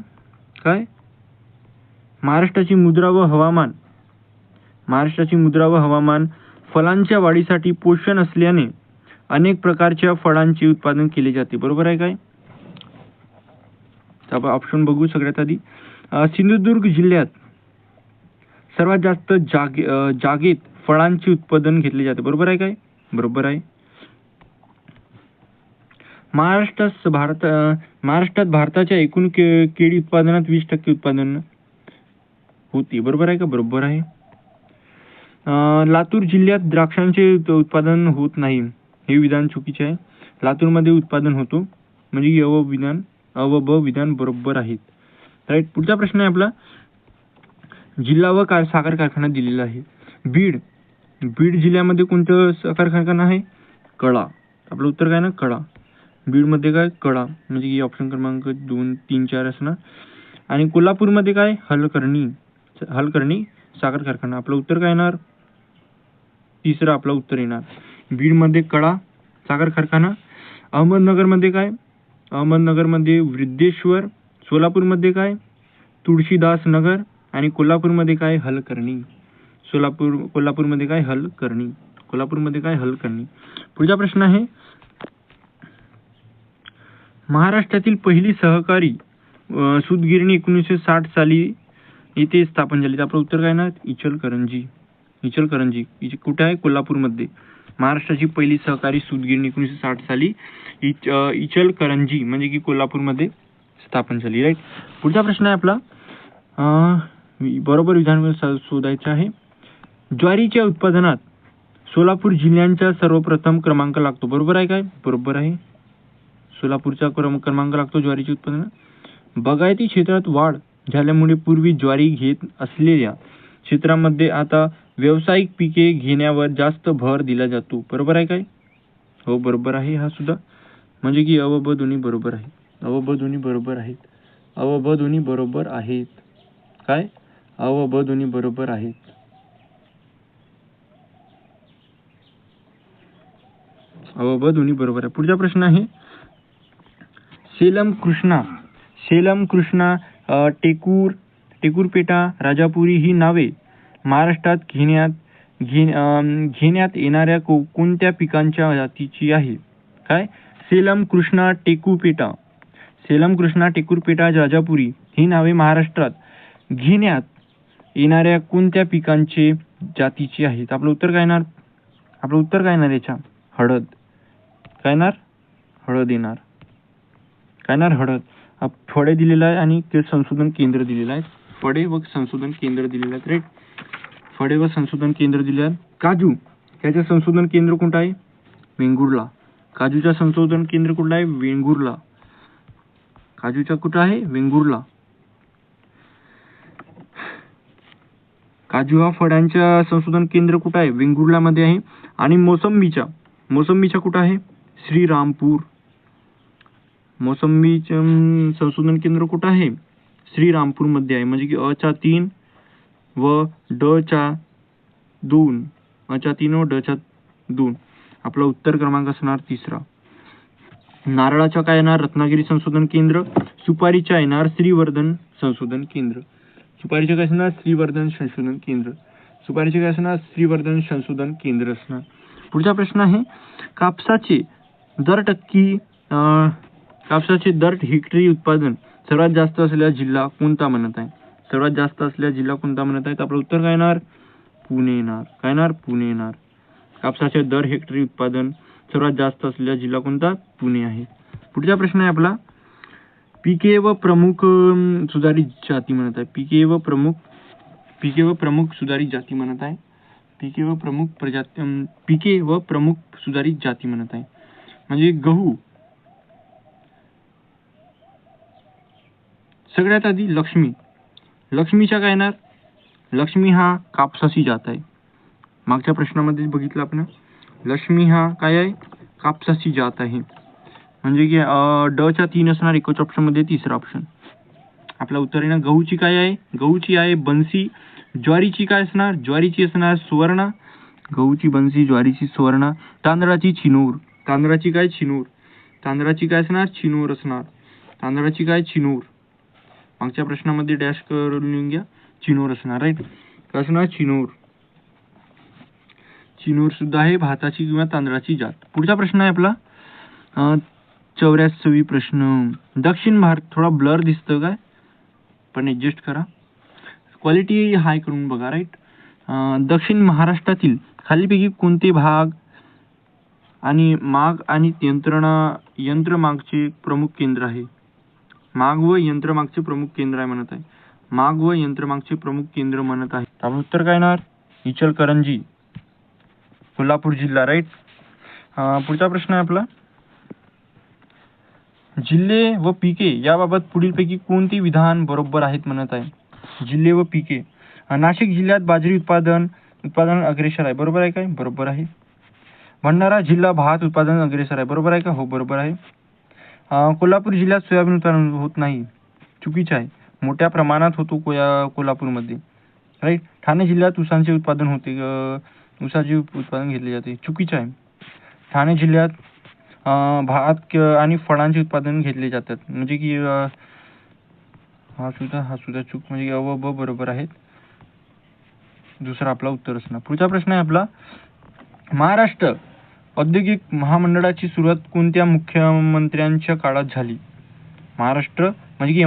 व हवामान फळांच्या वाढीसाठी पोषण असल्याने अनेक प्रकारच्या फळांचे उत्पादन केले जाते. बरोबर आहे काय? आपण ऑप्शन बघू. सगळ्यात आधी सिंधुदुर्ग जिल्ह्यात सर्वात जास्त जागेत फळांचे उत्पादन घेतले जाते. बरोबर आहे काय? बरोबर आहे. महाराष्ट्रात भारताच्या एकूण केळी उत्पादनात 20% उत्पादन होते. बरोबर आहे का? बरोबर आहे. लातूर जिल्ह्यात द्राक्षांचे उत्पादन होत नाही, हे विधान चुकीचे आहे. लातूरमध्ये उत्पादन होतो, म्हणजे अ व ब विधान बरोबर आहेत. राईट. पुढचा प्रश्न आहे आपला, जिल्हा व साखर कारखाना दिलेला आहे. बीड जिल्ह्यामध्ये कोणतं साखर कारखाना आहे? कडा. आपलं उत्तर काय ना? कडा. बीडमध्ये काय? कडा, म्हणजे की ऑप्शन क्रमांक 2, 3, 4 असणार. आणि कोल्हापूरमध्ये काय? हलकर्णी साखर कारखाना. आपलं उत्तर काय येणार? तिसरं आपलं उत्तर येणार. बीडमध्ये कडा साखर कारखाना. अहमदनगरमध्ये काय? अहमदनगरमध्ये वृद्धेश्वर. सोलापूरमध्ये काय? तुळशीदास नगर. आणि कोल्हापूरमध्ये काय? हलकर्णी. कोल्हापूरमध्ये काय? हलकर्णी. पुढचा प्रश्न आहे, महाराष्ट्रातील पहिली सहकारी सूतगिरणी 1960 साली इथे स्थापन झाली. आपलं उत्तर काय ना? इचलकरंजी. कुठे आहे? कोल्हापूरमध्ये. महाराष्ट्राची पहिली सहकारी सूतगिरणी 1960 साली इचलकरंजी, म्हणजे की कोल्हापूरमध्ये स्थापन झाली. राईट. पुढचा प्रश्न आहे आपला, बरोबर विधान शोधायचं आहे. ज्वारीच्या उत्पादनात सोलापूर जिल्ह्यांचा सर्वप्रथम क्रमांक लागतो. बरोबर आहे काय? बरोबर आहे. सोलापूरचा क्रमांक लागतो ज्वारीच्या उत्पादनात. बागायती क्षेत्रात वाढ झाल्यामुळे पूर्वी ज्वारी घेत असलेल्या क्षेत्रामध्ये आता व्यावसायिक पिके घेण्यावर जास्त भर दिला जातो. बरोबर आहे काय? हो, बरोबर आहे. हा सुद्धा, म्हणजे की अ व ब दोन्ही बरोबर आहेत. काय? अ व ब दोन्ही बरोबर आहेत. पुढचा प्रश्न आहे, सेलम कृष्णा, टेकूरपेटा, राजापुरी ही नावे महाराष्ट्रात घेण्यात येणाऱ्या कोणत्या पिकांच्या जातीची आहे? काय? सेलम कृष्णा, टेकूरपेटा, राजापुरी ही नावे महाराष्ट्रात घेण्यात येणाऱ्या कोणत्या पिकांचे जातीची आहेत? आपलं उत्तर काय येणार? याच्या हळद. हळद येणार. फळे दिलेलं आहे आणि ते संशोधन केंद्र दिलेलं आहे. फळे व संशोधन केंद्र दिलेलं आहे. राईट. फळे व संशोधन केंद्र दिले आहेत. काजू याचे संशोधन केंद्र कोणतं आहे? वेंगुर्ला. काजूचा संशोधन केंद्र कुठलं आहे? वेंगुर्ला. काजू हा फळांच्या संशोधन केंद्र कुठं आहे? वेंगुर्लामध्ये आहे. आणि मोसंबीच्या कुठं आहे? श्रीरामपूर. मोसंबीचं संशोधन केंद्र कुठं आहे? श्रीरामपूर मध्ये आहे. म्हणजे की अ चा 3 व ड चा 2. आपलं उत्तर क्रमांक असणार तिसरा. नारळाच्या काय येणार? रत्नागिरी संशोधन केंद्र. सुपारीच्या येणार श्रीवर्धन संशोधन केंद्र. सुपारीचे काय असणार? श्रीवर्धन संशोधन केंद्र असणार. पुढचा प्रश्न आहे, कापसाचे दर हेक्टरी उत्पादन सर्वात जास्त असलेला जिल्हा कोणता म्हणत आहे? आपलं उत्तर काय येणार? पुणे येणार. कापसाचे दर हेक्टरी उत्पादन सर्वात जास्त असलेला जिल्हा कोणता? पुणे आहे. पुढचा प्रश्न आहे आपला, पिके व प्रमुख सुधारित जाती म्हणत आहे. पिके व प्रमुख सुधारित जाती म्हणत आहे. पिके व प्रमुख प्रजाती, पिके व प्रमुख सुधारित जाती म्हणत आहे. म्हणजे गहू सगळ्यात आधी लक्ष्मी. लक्ष्मीच्या काय येणार? लक्ष्मी हा कापसाची जात आहे. मागच्या प्रश्नामध्ये बघितलं आपण, लक्ष्मी हा काय आहे? कापसाची जात आहे. म्हणजे की ड च्या 3 असणार, एकच ऑप्शन मध्ये तिसरा ऑप्शन. आपला उत्तर आहे ना. गहूची काय आहे? गहूची आहे बन्सी. ज्वारीची काय असणार? ज्वारीची असणार सुवर्णा. गहूची बन्सी, ज्वारीची सुवर्णा. तांदळाची चिनूर. तांदळाची काय? चिनूर. तांदळाची काय असणार? चिनूर असणार. तांदळाची काय? चिनूर. मागच्या प्रश्नामध्ये डॅश करून लिहून घ्या. चिनूर असणार. राईट. काय असणार? चिनूर. चिनूर सुद्धा आहे भाताची किंवा तांदळाची जात. पुढचा प्रश्न आहे आपला 84वी प्रश्न. दक्षिण भारत, थोडा ब्लर दिसतं काय, पण ऍडजस्ट करा. क्वालिटी हाय करून बघा. राईट. दक्षिण महाराष्ट्रातील खालीपैकी कोणते भाग आणि माग आणि यंत्रमागचे प्रमुख केंद्र आहे? माग व यंत्रमागचे प्रमुख केंद्र आहे म्हणत आहे. माग व यंत्रमागचे प्रमुख केंद्र म्हणत आहे. त्यामुळे उत्तर काय येणार? इचलकरंजी, कोल्हापूर जिल्हा. राईट. पुढचा प्रश्न आहे आपला जिल्हे व पिके याबाबत पुढीलपैकी कोणती विधान बरोबर आहेत म्हणत आहे. जिल्हे व पिके. नाशिक जिल्ह्यात बाजरी उत्पादन अग्रेसर आहे. बरोबर आहे काय? बरोबर आहे. भंडारा जिल्हा भात उत्पादन अग्रेसर आहे. बरोबर आहे का? हो बरोबर आहे. कोल्हापूर जिल्ह्यात सोयाबीन उत्पादन होत नाही. चुकीचे आहे. मोठ्या प्रमाणात होतो कोल्हापूरमध्ये. राईट. ठाणे जिल्ह्यात ऊसाचे उत्पादन होते. ऊसाचे उत्पादन घेतले जाते. चुकीचे आहे. ठाणे जिल्ह्यात भात आणि फळांचे उत्पादन घेतले जातात. म्हणजे की हा सुद्धा चूक, म्हणजे अ ब बरोबर आहेत. दुसरा आपला उत्तर असणार. पुढचा प्रश्न आहे आपला महाराष्ट्र औद्योगिक महामंडळाची सुरुवात कोणत्या मुख्यमंत्र्यांच्या काळात झाली? महाराष्ट्र म्हणजे की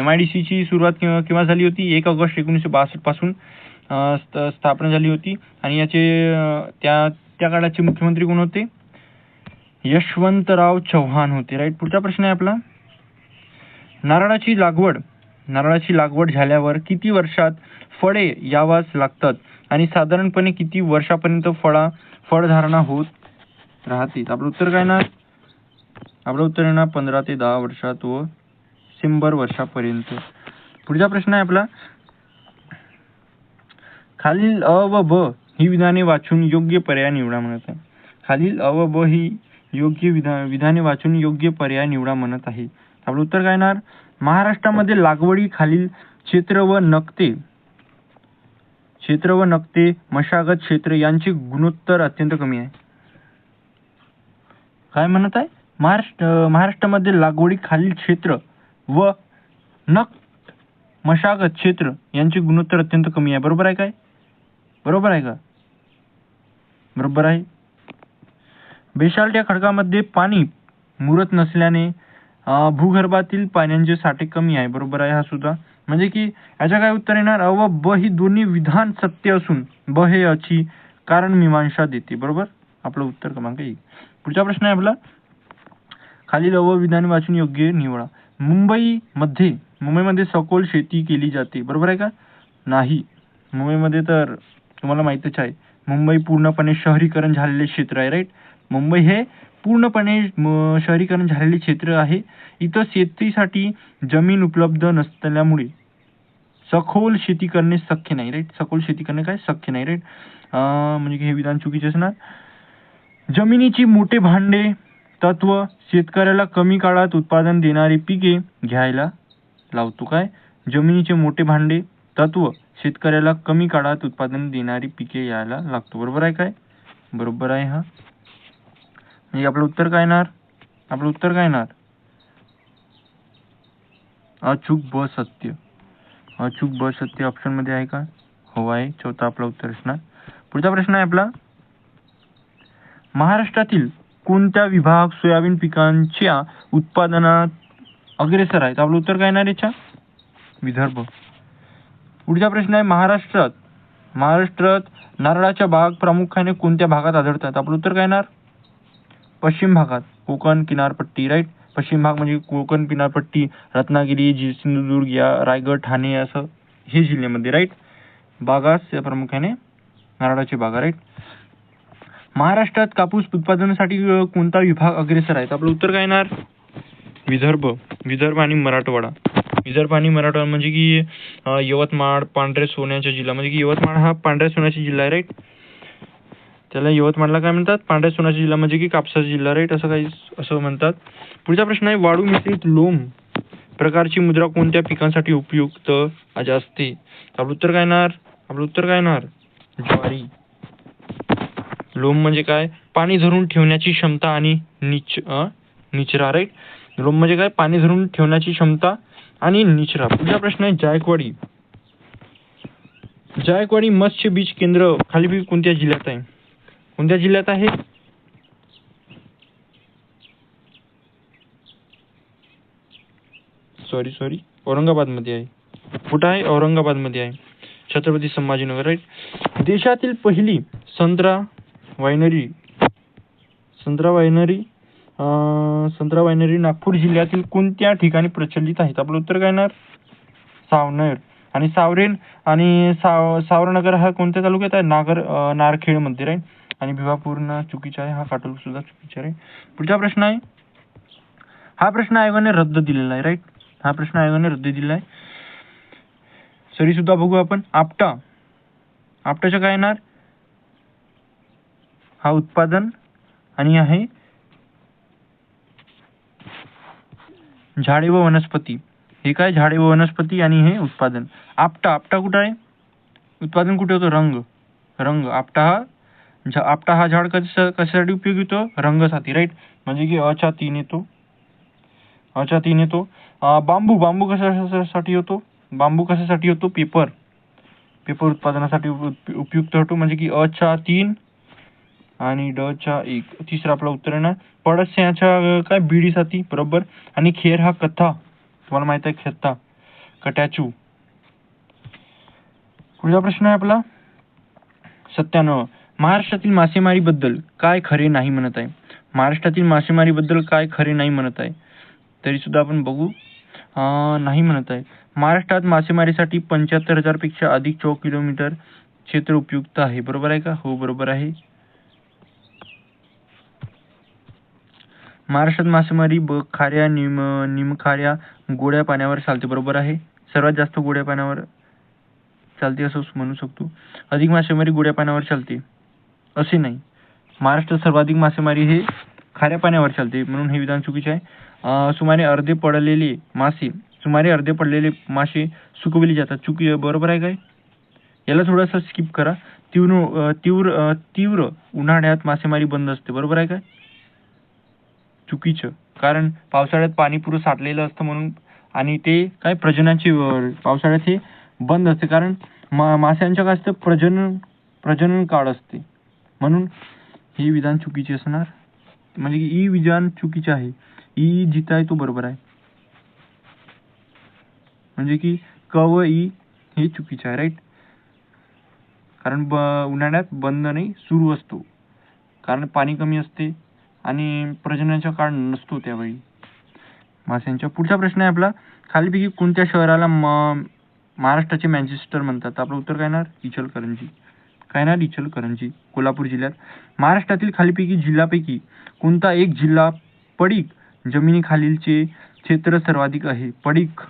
MIDC ची सुरुवात केव्हा झाली होती? 1 ऑगस्ट 1962 पासून स्थापना झाली होती. आणि याचे त्या काळाचे मुख्यमंत्री कोण होते? यशवंतराव चव्हाण होते. राईट. पुढचा प्रश्न आहे आपला नारळाची लागवड झाल्यावर किती वर्षात फळे यावास लागतात आणि साधारणपणे किती वर्षापर्यंत फळधारणा होत राहते? आपलं उत्तर काय ना? आपलं उत्तर आहे ना 15 ते 10 वर्षात व 100 वर्षापर्यंत. पुढचा प्रश्न आहे आपला खालील अ व ब ही विधाने वाचून योग्य पर्याय निवडा म्हणत आहे. खालील अ व ब ही योग्य विधाने वाचून योग्य पर्याय निवडा म्हणत आहे. आपलं उत्तर काय येणार? महाराष्ट्रामध्ये लागवडी खालील क्षेत्र व नकते मशागत क्षेत्र यांचे गुणोत्तर अत्यंत कमी आहे. काय म्हणत आहे? महाराष्ट्रामध्ये लागवडी खालील क्षेत्र व मशागत क्षेत्र यांचे गुणोत्तर अत्यंत कमी आहे. बरोबर आहे काय? बरोबर आहे का? बरोबर आहे. बेसाल्ट या खडकामध्ये पाणी मुरत नसल्याने भूगर्भातील पाण्याचे साठे कमी आहे. बरोबर आहे हा सुद्धा. म्हणजे की याच्या काय उत्तर येणार? अ व ब ही दोन्ही विधान सत्य असून ब हे याची कारण मीमांसा देते. बरोबर. आपलं उत्तर क्रमांक 1. पुढचा प्रश्न आहे आपला खालील अ व विधाने वाचून योग्य निवडा. मुंबईमध्ये सखोल शेती केली जाते. बरोबर आहे का? नाही. मुंबईमध्ये तर तुम्हाला माहितच आहे, मुंबई पूर्णपणे शहरीकरण झालेले क्षेत्र आहे. राईट. मुंबई हे पूर्णपणे शहरीकरण झालेले क्षेत्र आहे. इथं शेतीसाठी जमीन उपलब्ध नसल्यामुळे सखोल शेती करणे शक्य नाही. राईट. सखोल शेती करणे काय शक्य नाही. राईट. म्हणजे हे विधान चुकीचे असणार. जमिनीची मोठे भांडे तत्व शेतकऱ्याला कमी काळात उत्पादन देणारी पिके घ्यायला लावतो. काय? जमिनीचे मोठे भांडे तत्व शेतकऱ्याला कमी काळात उत्पादन देणारी पिके यायला लागतो. बरोबर आहे काय? बरोबर आहे हा. म्हणजे आपलं उत्तर काय येणार? आपलं उत्तर काय येणार? अचूक ब सत्य. अचूक ब सत्य ऑप्शन मध्ये आहे का? हो आहे. चौथा आपला उत्तर असणार. पुढचा प्रश्न आहे आपला महाराष्ट्रातील कोणत्या विभाग सोयाबीन पिकांच्या उत्पादनात अग्रेसर आहेत? आपलं उत्तर काय येणार याच्या? विदर्भ. पुढचा प्रश्न आहे महाराष्ट्रात नारळाच्या बाग प्रामुख्याने कोणत्या भागात आढळतात? आपलं उत्तर काय येणार? पश्चिम भागात. कोकण किनारपट्टी. राईट. पश्चिम भाग म्हणजे कोकण किनारपट्टी, रत्नागिरी, सिंधुदुर्ग, रायगड, ठाणे असं हे जिल्ह्यामध्ये. राईट. बागास प्रामुख्याने नारळाची बागा, राईट. महाराष्ट्रात कापूस उत्पादनासाठी कोणता विभाग अग्रेसर आहे? आपलं उत्तर काय येणार? विदर्भ आणि मराठवाडा. विदर्भ आणि मराठवाडा म्हणजे की यवतमाळ पांढऱ्या सोन्याचा जिल्हा, म्हणजे की यवतमाळ हा पांढऱ्या सोन्याचा जिल्हा आहे, राईट. त्याला यवतमाळला काय म्हणतात? पांढऱ्या सोन्याचा जिल्हा, म्हणजे की कापसाचा जिल्हा, राईट, असं म्हणतात. पुढचा प्रश्न आहे, वाळू मिश्रित लोम प्रकारची मुद्रा कोणत्या पिकांसाठी उपयुक्त असते? आपलं उत्तर काय येणार? ज्वारी. लोम म्हणजे काय? पाणी धरून ठेवण्याची क्षमता आणि निचरा, राईट. लोम म्हणजे काय? पाणी धरून ठेवण्याची क्षमता आणि निचरा. पुढचा प्रश्न आहे, जायकवाडी मत्स्य बीज केंद्र खालील कोणत्या जिल्ह्यात आहे? सॉरी, औरंगाबादमध्ये आहे. कुठं आहे? औरंगाबादमध्ये आहे. छत्रपती संभाजीनगर, राईट. देशातील पहिली संत्रा वायनरी नागपूर जिल्ह्यातील कोणत्या ठिकाणी प्रचलित आहेत? आपलं उत्तर काय येणार? सावनेर. आणि सावरनगर हा कोणत्या तालुक्यात आहे? नारखेड मध्ये, राईट. आणि भिवापूर चुकीचा आहे, हा काटोल सुद्धा चुकीचा आहे. पुढचा प्रश्न आहे, हा प्रश्न आयोगाने रद्द दिलेला आहे, राईट. हा प्रश्न आयोगाने रद्द दिलेला आहे. सरी सुद्धा बघू आपण. आपटाचं काय येणार? हा उत्पादन आणि आहे झाडे व वनस्पती. हे काय? झाडे व वनस्पती आणि हे उत्पादन. आपटा कुठं आहे? उत्पादन कुठे होतं? रंग. आपटा हा झाड कशासाठी उपयोगी येतो? रंगासाठी, राईट. म्हणजे की अचा तीन येतो. बांबू कशासाठी होतो? पेपर उत्पादनासाठी उपयुक्त होतो, म्हणजे की अचा 3 आणि ड 1. तिसरा आपला उत्तर आहे ना, पडस्याच्या काय? बीडीसाठी, बरोबर. आणि खेर हा कथा, तुम्हाला माहित आहे, खेत्ता कट्याचू. पुढचा प्रश्न आहे आपला 97. महाराष्ट्रातील मासेमारीबद्दल काय खरे नाही म्हणत आहे? तरी सुद्धा आपण बघू. नाही म्हणत आहे. महाराष्ट्रात मासेमारीसाठी 75,000 पेक्षा अधिक चौरस किलोमीटर क्षेत्र उपयुक्त आहे, बरोबर आहे का? हो, बरोबर आहे. महाराष्ट्रात मासेमारी खाऱ्या, निमखाऱ्या, गोड्या पाण्यावर चालते, बरोबर आहे. सर्वात जास्त गोड्या पाण्यावर चालते असं म्हणू शकतो. अधिक मासेमारी गोड्या पाण्यावर चालते असे नाही. महाराष्ट्रात सर्वाधिक मासेमारी हे खाऱ्या पाण्यावर चालते, म्हणून हे विधान चुकीचे आहे. सुमारे अर्धे पडलेले मासे सुकविले जातात, बरोबर आहे काय? याला थोडंसं स्किप करा. तीव्र उन्हाळ्यात मासेमारी बंद असते, बरोबर आहे काय? चुकीचं. कारण पावसाळ्यात पाणी पुरं साठलेलं असतं म्हणून, आणि ते काय प्रजननाची पावसाळ्यात हे बंद असते, कारण माशांच्या काय असतं? प्रजनन काळ असते, म्हणून हे विधान चुकीचे असणार. म्हणजे की ई विधान चुकीचे आहे. ई जिथं आहे तो बरोबर आहे, म्हणजे की क व ई हे चुकीचे आहे, राईट. कारण उन्हाळ्यात बंद नाही, सुरू असतो, कारण पाणी कमी असते आणि प्रजननाचा काळ नसतो त्यावेळी माशांच्या. पुढचा प्रश्न आहे आपला, खालीलपैकी कोणत्या शहराला महाराष्ट्राचे मँचेस्टर म्हणतात? आपलं उत्तर काय येणार? इचलकरंजी. कोल्हापूर जिल्ह्यात. महाराष्ट्रातील खालीलपैकी जिल्ह्यापैकी कोणता एक जिल्हा पडीक जमिनीखालीलचे क्षेत्र सर्वाधिक आहे? पडीक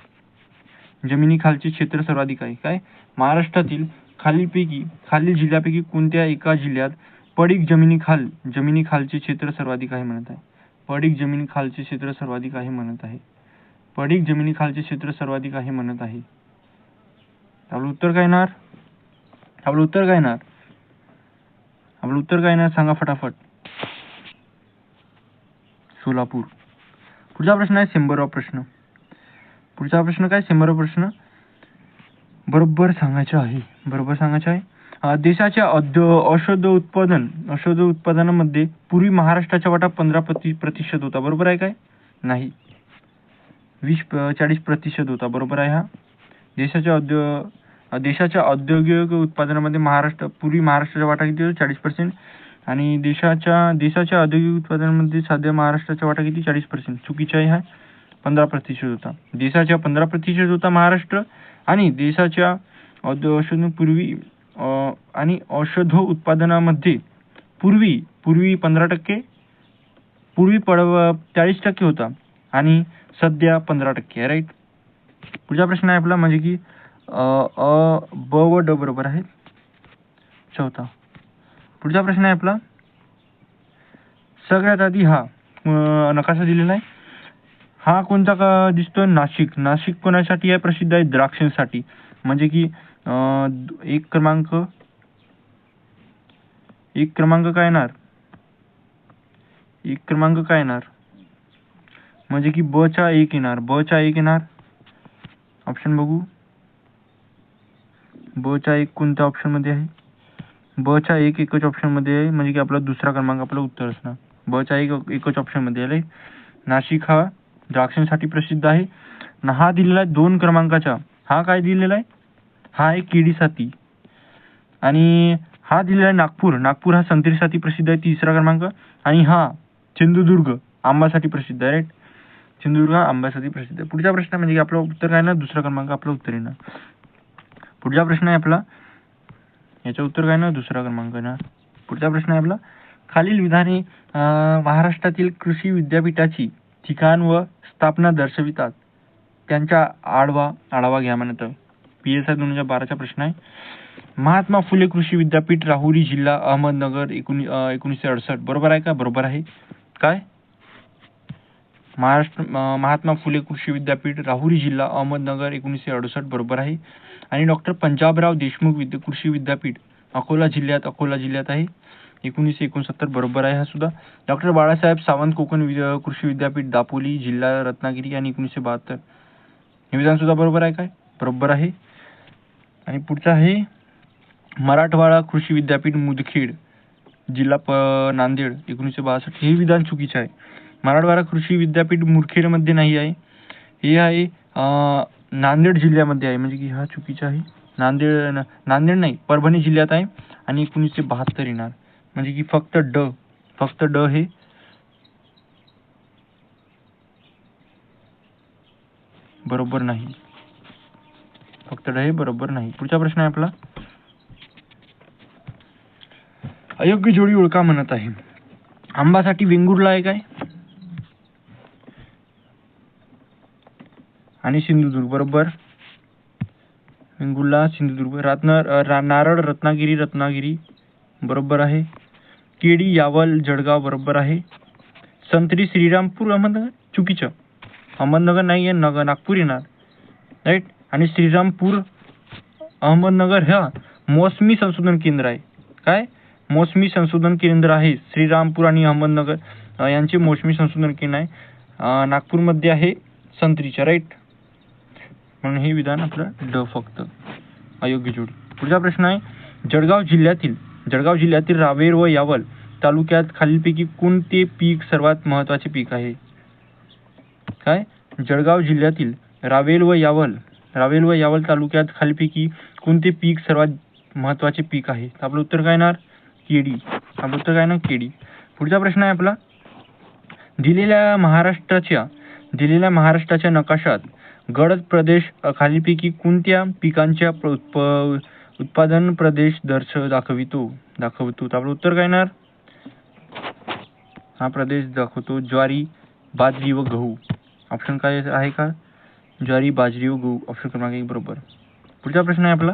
जमिनीखालचे क्षेत्र सर्वाधिक आहे. काय? महाराष्ट्रातील खालील जिल्ह्यापैकी कोणत्या एका जिल्ह्यात पडीक जमिनीखालचे क्षेत्र सर्वाधिक आहे म्हणत आहे? पडीक जमिनीखालचे क्षेत्र सर्वाधिक आहे म्हणत आहे. आपलं उत्तर काय येणार? सांगा फटाफट. सोलापूर. पुढचा प्रश्न आहे 100वा प्रश्न. बरोबर सांगायचं आहे. देशाच्या औषध उत्पादनामध्ये पूर्वी महाराष्ट्राचा वाटा 15% होता, बरोबर आहे काय? नाही, 40% होता, बरोबर आहे. हा देशाच्या औद्योगिक उत्पादनामध्ये पूर्वी महाराष्ट्राचा वाटा किती होता? 40%. आणि देशाच्या औद्योगिक उत्पादनामध्ये सध्या महाराष्ट्राचा वाटा किती? 40%. चुकीचा आहे, हा 15% होता. देशाच्या 15% होता महाराष्ट्र, आणि देशाच्या औषध पूर्वी आणि औषध उत्पादनामध्ये पूर्वी 15%, पूर्वी 40% होता आणि सध्या 15% राईट. पुढचा प्रश्न आहे आपला म्हणजे की ब व ड बरोबर आहे चौथा. पुढचा प्रश्न आहे आपला सगळ्यात आधी हा नकाशा दिलेला आहे. हा कोणता का दिसतोय? नाशिक. नाशिक कोणासाठी आहे प्रसिद्ध आहे? द्राक्षांसाठी. म्हणजे की एक क्रमांक काय येणार? एक क्रमांक काय येणार? म्हणजे की ब चा एक येणार. ऑप्शन बघू. ब चा एक कोणत्या ऑप्शन मध्ये आहे? ब चा एक एकच ऑप्शन मध्ये आहे, म्हणजे की आपला दुसरा क्रमांक आपलं उत्तर असणार. ब चा एकच ऑप्शन मध्ये आहे. नाशिक हा द्राक्षांसाठी प्रसिद्ध आहे. हा दिलेला आहे 2 क्रमांकाचा. हा काय दिलेला आहे? हा आहे केळीसाठी. आणि हा दिलेला आहे नागपूर हा संत्रीसाठी प्रसिद्ध आहे 3रा क्रमांक. आणि हा सिंधुदुर्ग आंबासाठी प्रसिद्ध आहे राईट. सिंधुदुर्ग हा आंब्यासाठी प्रसिद्ध आहे. पुढचा प्रश्न म्हणजे की आपलं उत्तर काय ना 2रा क्रमांक आपलं उत्तर येणार. पुढचा प्रश्न आहे आपला याचं उत्तर काय ना 2रा क्रमांक येणार. पुढचा प्रश्न आहे आपला खालील विधाने महाराष्ट्रातील कृषी विद्यापीठाची ठिकाण व स्थापना दर्शवितात. त्यांचा आढावा घ्या म्हणत. PSI 2012चा प्रश्न आहे. महात्मा फुले कृषी विद्यापीठ राहुरी जिल्हा अहमदनगर 1968 बरोबर आहे का? बरोबर आहे. काय? महात्मा फुले कृषी विद्यापीठ राहुरी जिल्हा अहमदनगर 1968 बरोबर आहे. आणि डॉक्टर पंजाबराव देशमुख कृषी विद्यापीठ अकोला जिल्ह्यात आहे 1969 बरोबर आहे. हा सुद्धा डॉक्टर बाळासाहेब सावंत कोकण कृषी विद्यापीठ दापोली जिल्हा रत्नागिरी आणि 1972 हे विधान सुद्धा बरोबर आहे. काय? बरोबर आहे. आणि पुढचा आहे मराठवाडा कृषी विद्यापीठ मुदखेड जिल्हा नांदेड 1962 हे विधान चुकीचे आहे. मराठवाडा कृषी विद्यापीठ मुदखेडमध्ये नाही आहे. हे आहे नांदेड जिल्ह्यामध्ये आहे, म्हणजे की हा चुकीचा आहे. नांदेड नाही, परभणी जिल्ह्यात आहे आणि 1972 येणार. म्हणजे की फक्त ड हे बरोबर नाही. फक्त ड हे बरोबर नाही. पुढचा प्रश्न आहे आपला अयोग्य जोडी ओळखा म्हणत आहे. आंबासाठी वेंगुर्ला आहे काय? आणि सिंधुदुर्ग बरोबर. वेंगुर्ला सिंधुदुर्ग. नारळ रत्नागिरी बरोबर आहे. केडी यावल जळगाव बरोबर आहे. संत्री श्रीरामपूर अहमदनगर चुकीचं. अहमदनगर नाही आहे, नागपूर येणार राईट. आणि श्रीरामपूर अहमदनगर हा मोसमी संशोधन केंद्र आहे. काय? मोसमी संशोधन केंद्र आहे. श्रीरामपूर आणि अहमदनगर यांचे मोसमी संशोधन केंद्र आहे. नागपूरमध्ये आहे संत्रीच्या राईट. म्हणून हे विधान आपलं ड फक्त अयोग्य जोडी. पुढचा प्रश्न आहे जळगाव जिल्ह्यातील रावेर व यावल तालुक्यात खालीलपैकी कोणते पीक सर्वात महत्त्वाचे पीक आहे? काय? जळगाव जिल्ह्यातील रावेर व यावल तालुक्यात खालीलपैकी कोणते पीक सर्वात महत्त्वाचे पीक आहे? आपलं उत्तर काय येणार? केळी. आपलं उत्तर काय ना केळी. पुढचा प्रश्न आहे आपला दिलेल्या महाराष्ट्राच्या नकाशात गडद प्रदेश खालीलपैकी कोणत्या पिकांच्या उत्पादन प्रदेश दाखवतो? आपलं उत्तर काय येणार? हा प्रदेश दाखवतो ज्वारी, बाजरी व गहू. ऑप्शन काय आहे का? ज्वारी, बाजरी व गहू. ऑप्शन क्रमांक 1 बरोबर. पुढचा प्रश्न आहे आपला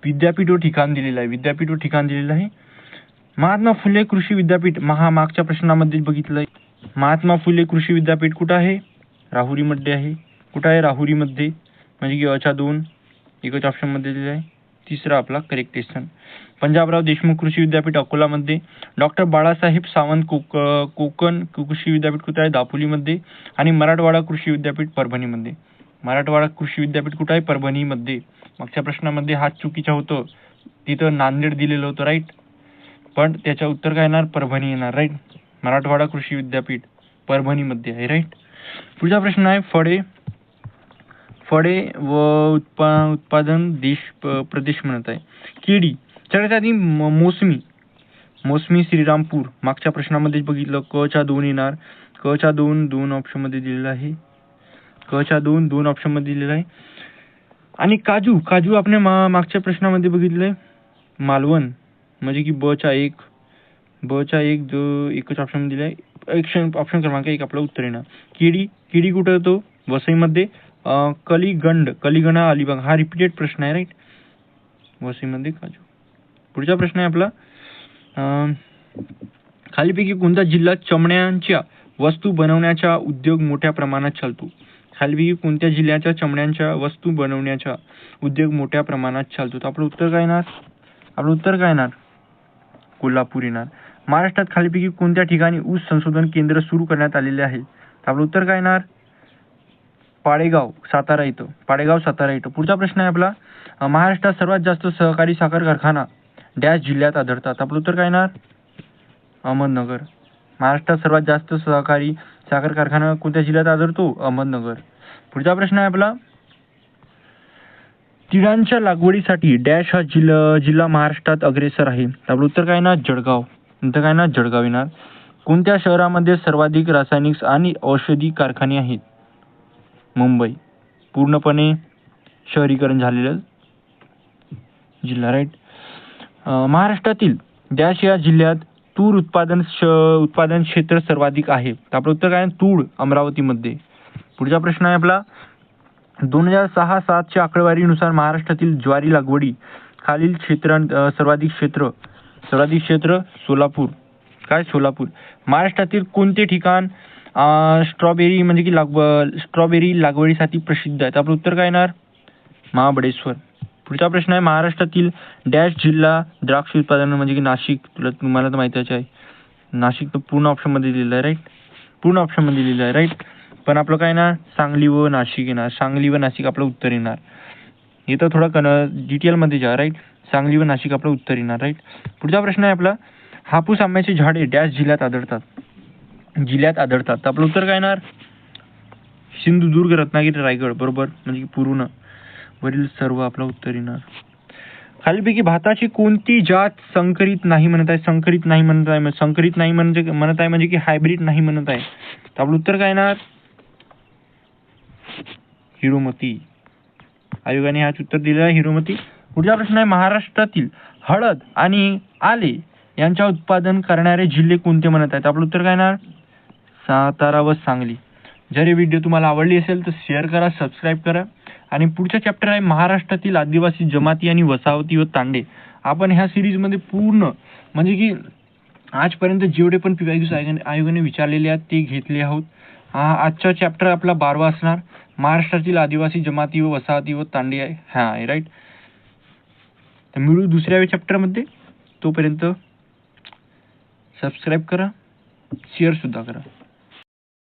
विद्यापीठ व ठिकाण दिलेलं आहे. महात्मा फुले कृषी विद्यापीठ मागच्या प्रश्नामध्ये बघितलंय. महात्मा फुले कृषी विद्यापीठ कुठं आहे? राहुरीमध्ये आहे. कुठं आहे? राहुरीमध्ये. म्हणजे की अच्या 2 एकच ऑप्शन मध्ये दिलेला आहे. तिसरा आपला करेक्ट ऑप्शन. पंजाबराव देशमुख कृषी विद्यापीठ अकोलामध्ये. डॉक्टर बाळासाहेब सावंत कोकण कृषी विद्यापीठ कुठे आहे? दापोलीमध्ये. आणि मराठवाडा कृषी विद्यापीठ परभणीमध्ये. मराठवाडा कृषी विद्यापीठ कुठे आहे? परभणीमध्ये. मागच्या प्रश्नामध्ये हा चुकीचा होतं, तिथं नांदेड दिलेलं होतं राईट. पण त्याच्या उत्तर काय येणार? परभणी येणार राईट. मराठवाडा कृषी विद्यापीठ परभणीमध्ये आहे राईट. पुढचा प्रश्न आहे फळे व उत्पादन प्रदेश म्हणत आहे. केळी सगळ्यात आधी मोसमी श्रीरामपूर मागच्या प्रश्नामध्ये बघितलं. क च्या 2 येणार. क च्या 2 ऑप्शन मध्ये दिलेला आहे. आणि काजू काजू आपण मागच्या प्रश्नामध्ये बघितलंय मालवण, म्हणजे की ब चा एक जो एकच ऑप्शन दिलाय, ऑप्शन क्रमांक 1 आपलं उत्तर येणार. केडी कुठं येतो? वसईमध्ये. कलिगण अलिबाग, हा रिपीटेड प्रश्न आहे राईट. वसईमध्ये काजू. पुढचा प्रश्न आहे आपला, खालीपैकी कोणता जिल्हा चमड्यांच्या वस्तू बनवण्याचा उद्योग मोठ्या प्रमाणात चालतो? खालीपैकी कोणत्या जिल्ह्याच्या चमड्यांच्या वस्तू बनवण्याचा उद्योग मोठ्या प्रमाणात चालतो? तर आपलं उत्तर काय येणार? कोल्हापूर येणार. महाराष्ट्रात खालीपैकी कोणत्या ठिकाणी ऊस संशोधन केंद्र सुरू करण्यात आलेले आहे? तर आपलं उत्तर काय येणार? पाडेगाव सातारा इथं. पुढचा प्रश्न आहे आपला, महाराष्ट्रात सर्वात जास्त सहकारी साखर कारखाना डॅश जिल्ह्यात आढळतात? आपलं उत्तर काय येणार? अहमदनगर. महाराष्ट्रात सर्वात जास्त सहकारी साखर कारखाना कोणत्या जिल्ह्यात आढळतो? अहमदनगर. पुढचा प्रश्न आहे आपला, तिळांच्या लागवडीसाठी डॅश हा जिल्हा महाराष्ट्रात अग्रेसर आहे? आपलं उत्तर काय येणार? जळगाव येणार. कोणत्या शहरामध्ये सर्वाधिक रासायनिक आणि औषधी कारखाने आहेत? मुंबई. पूर्णपणे शहरीकरण झालेलं जिल्हा राईट. महाराष्ट्रातील डॅश या जिल्ह्यात तूर उत्पादन क्षेत्र सर्वाधिक आहे? आपलं उत्तर काय? तूर अमरावतीमध्ये. पुढचा प्रश्न आहे आपला, 2006-07 च्या आकडेवारीनुसार महाराष्ट्रातील ज्वारी लागवडी खालील क्षेत्रांत सर्वाधिक क्षेत्र सोलापूर. सोलापूर. महाराष्ट्रातील कोणते ठिकाण स्ट्रॉबेरी म्हणजे की स्ट्रॉबेरी लागवडीसाठी प्रसिद्ध आहे? आपलं उत्तर काय येणार? महाबळेश्वर. पुढचा प्रश्न आहे, महाराष्ट्रातील डॅश जिल्हा द्राक्ष उत्पादन म्हणजे की नाशिक. तुम्हाला तर माहितीच आहे, नाशिक तर पूर्ण ऑप्शनमध्ये दिलेलं आहे राईट. पण आपलं काय येणार? सांगली व नाशिक आपलं उत्तर येणार. इथं थोडं डिटेलमध्ये जा राईट. सांगली व नाशिक आपलं उत्तर येणार राईट. पुढचा प्रश्न आहे आपला, हापूस आंब्याची झाडे डॅश जिल्ह्यात आढळतात? तर आपलं उत्तर काय येणार? सिंधुदुर्ग, रत्नागिरी, रायगड. बरोबर, म्हणजे की पूर्ण वरील सर्व आपलं उत्तर येणार. खालीपैकी भाताची कोणती जात संकरित नाही म्हणत आहे? संकरित नाही म्हणजे की हायब्रिड नाही म्हणत आहे. तर आपलं उत्तर काय येणार? हिरोमती. आयोगाने हाच उत्तर दिलेला आहे, हिरोमती. पुढचा प्रश्न आहे, महाराष्ट्रातील हळद आणि आले यांच्या उत्पादन करणारे जिल्हे कोणते म्हणत आहेत? आपलं उत्तर काय येणार? सातारा व सांगली. जर हे व्हिडिओ तुम्हाला आवडली असेल तर शेअर करा, सबस्क्राईब करा. आणि पुढचा चॅप्टर आहे महाराष्ट्रातील आदिवासी जमाती आणि वसाहती व तांडे. आपण ह्या सिरीजमध्ये पूर्ण म्हणजे की आजपर्यंत जेवढे पण PYQs आयोगाने विचारलेले आहेत ते घेतले आहोत. आजचा चॅप्टर आपला 12वा असणार, महाराष्ट्रातील आदिवासी जमाती व वसाहती व तांडे आहे. हा आहे राईट. तर मिळू दुसऱ्या चॅप्टरमध्ये. तोपर्यंत सबस्क्राईब करा, शेअर सुद्धा करा.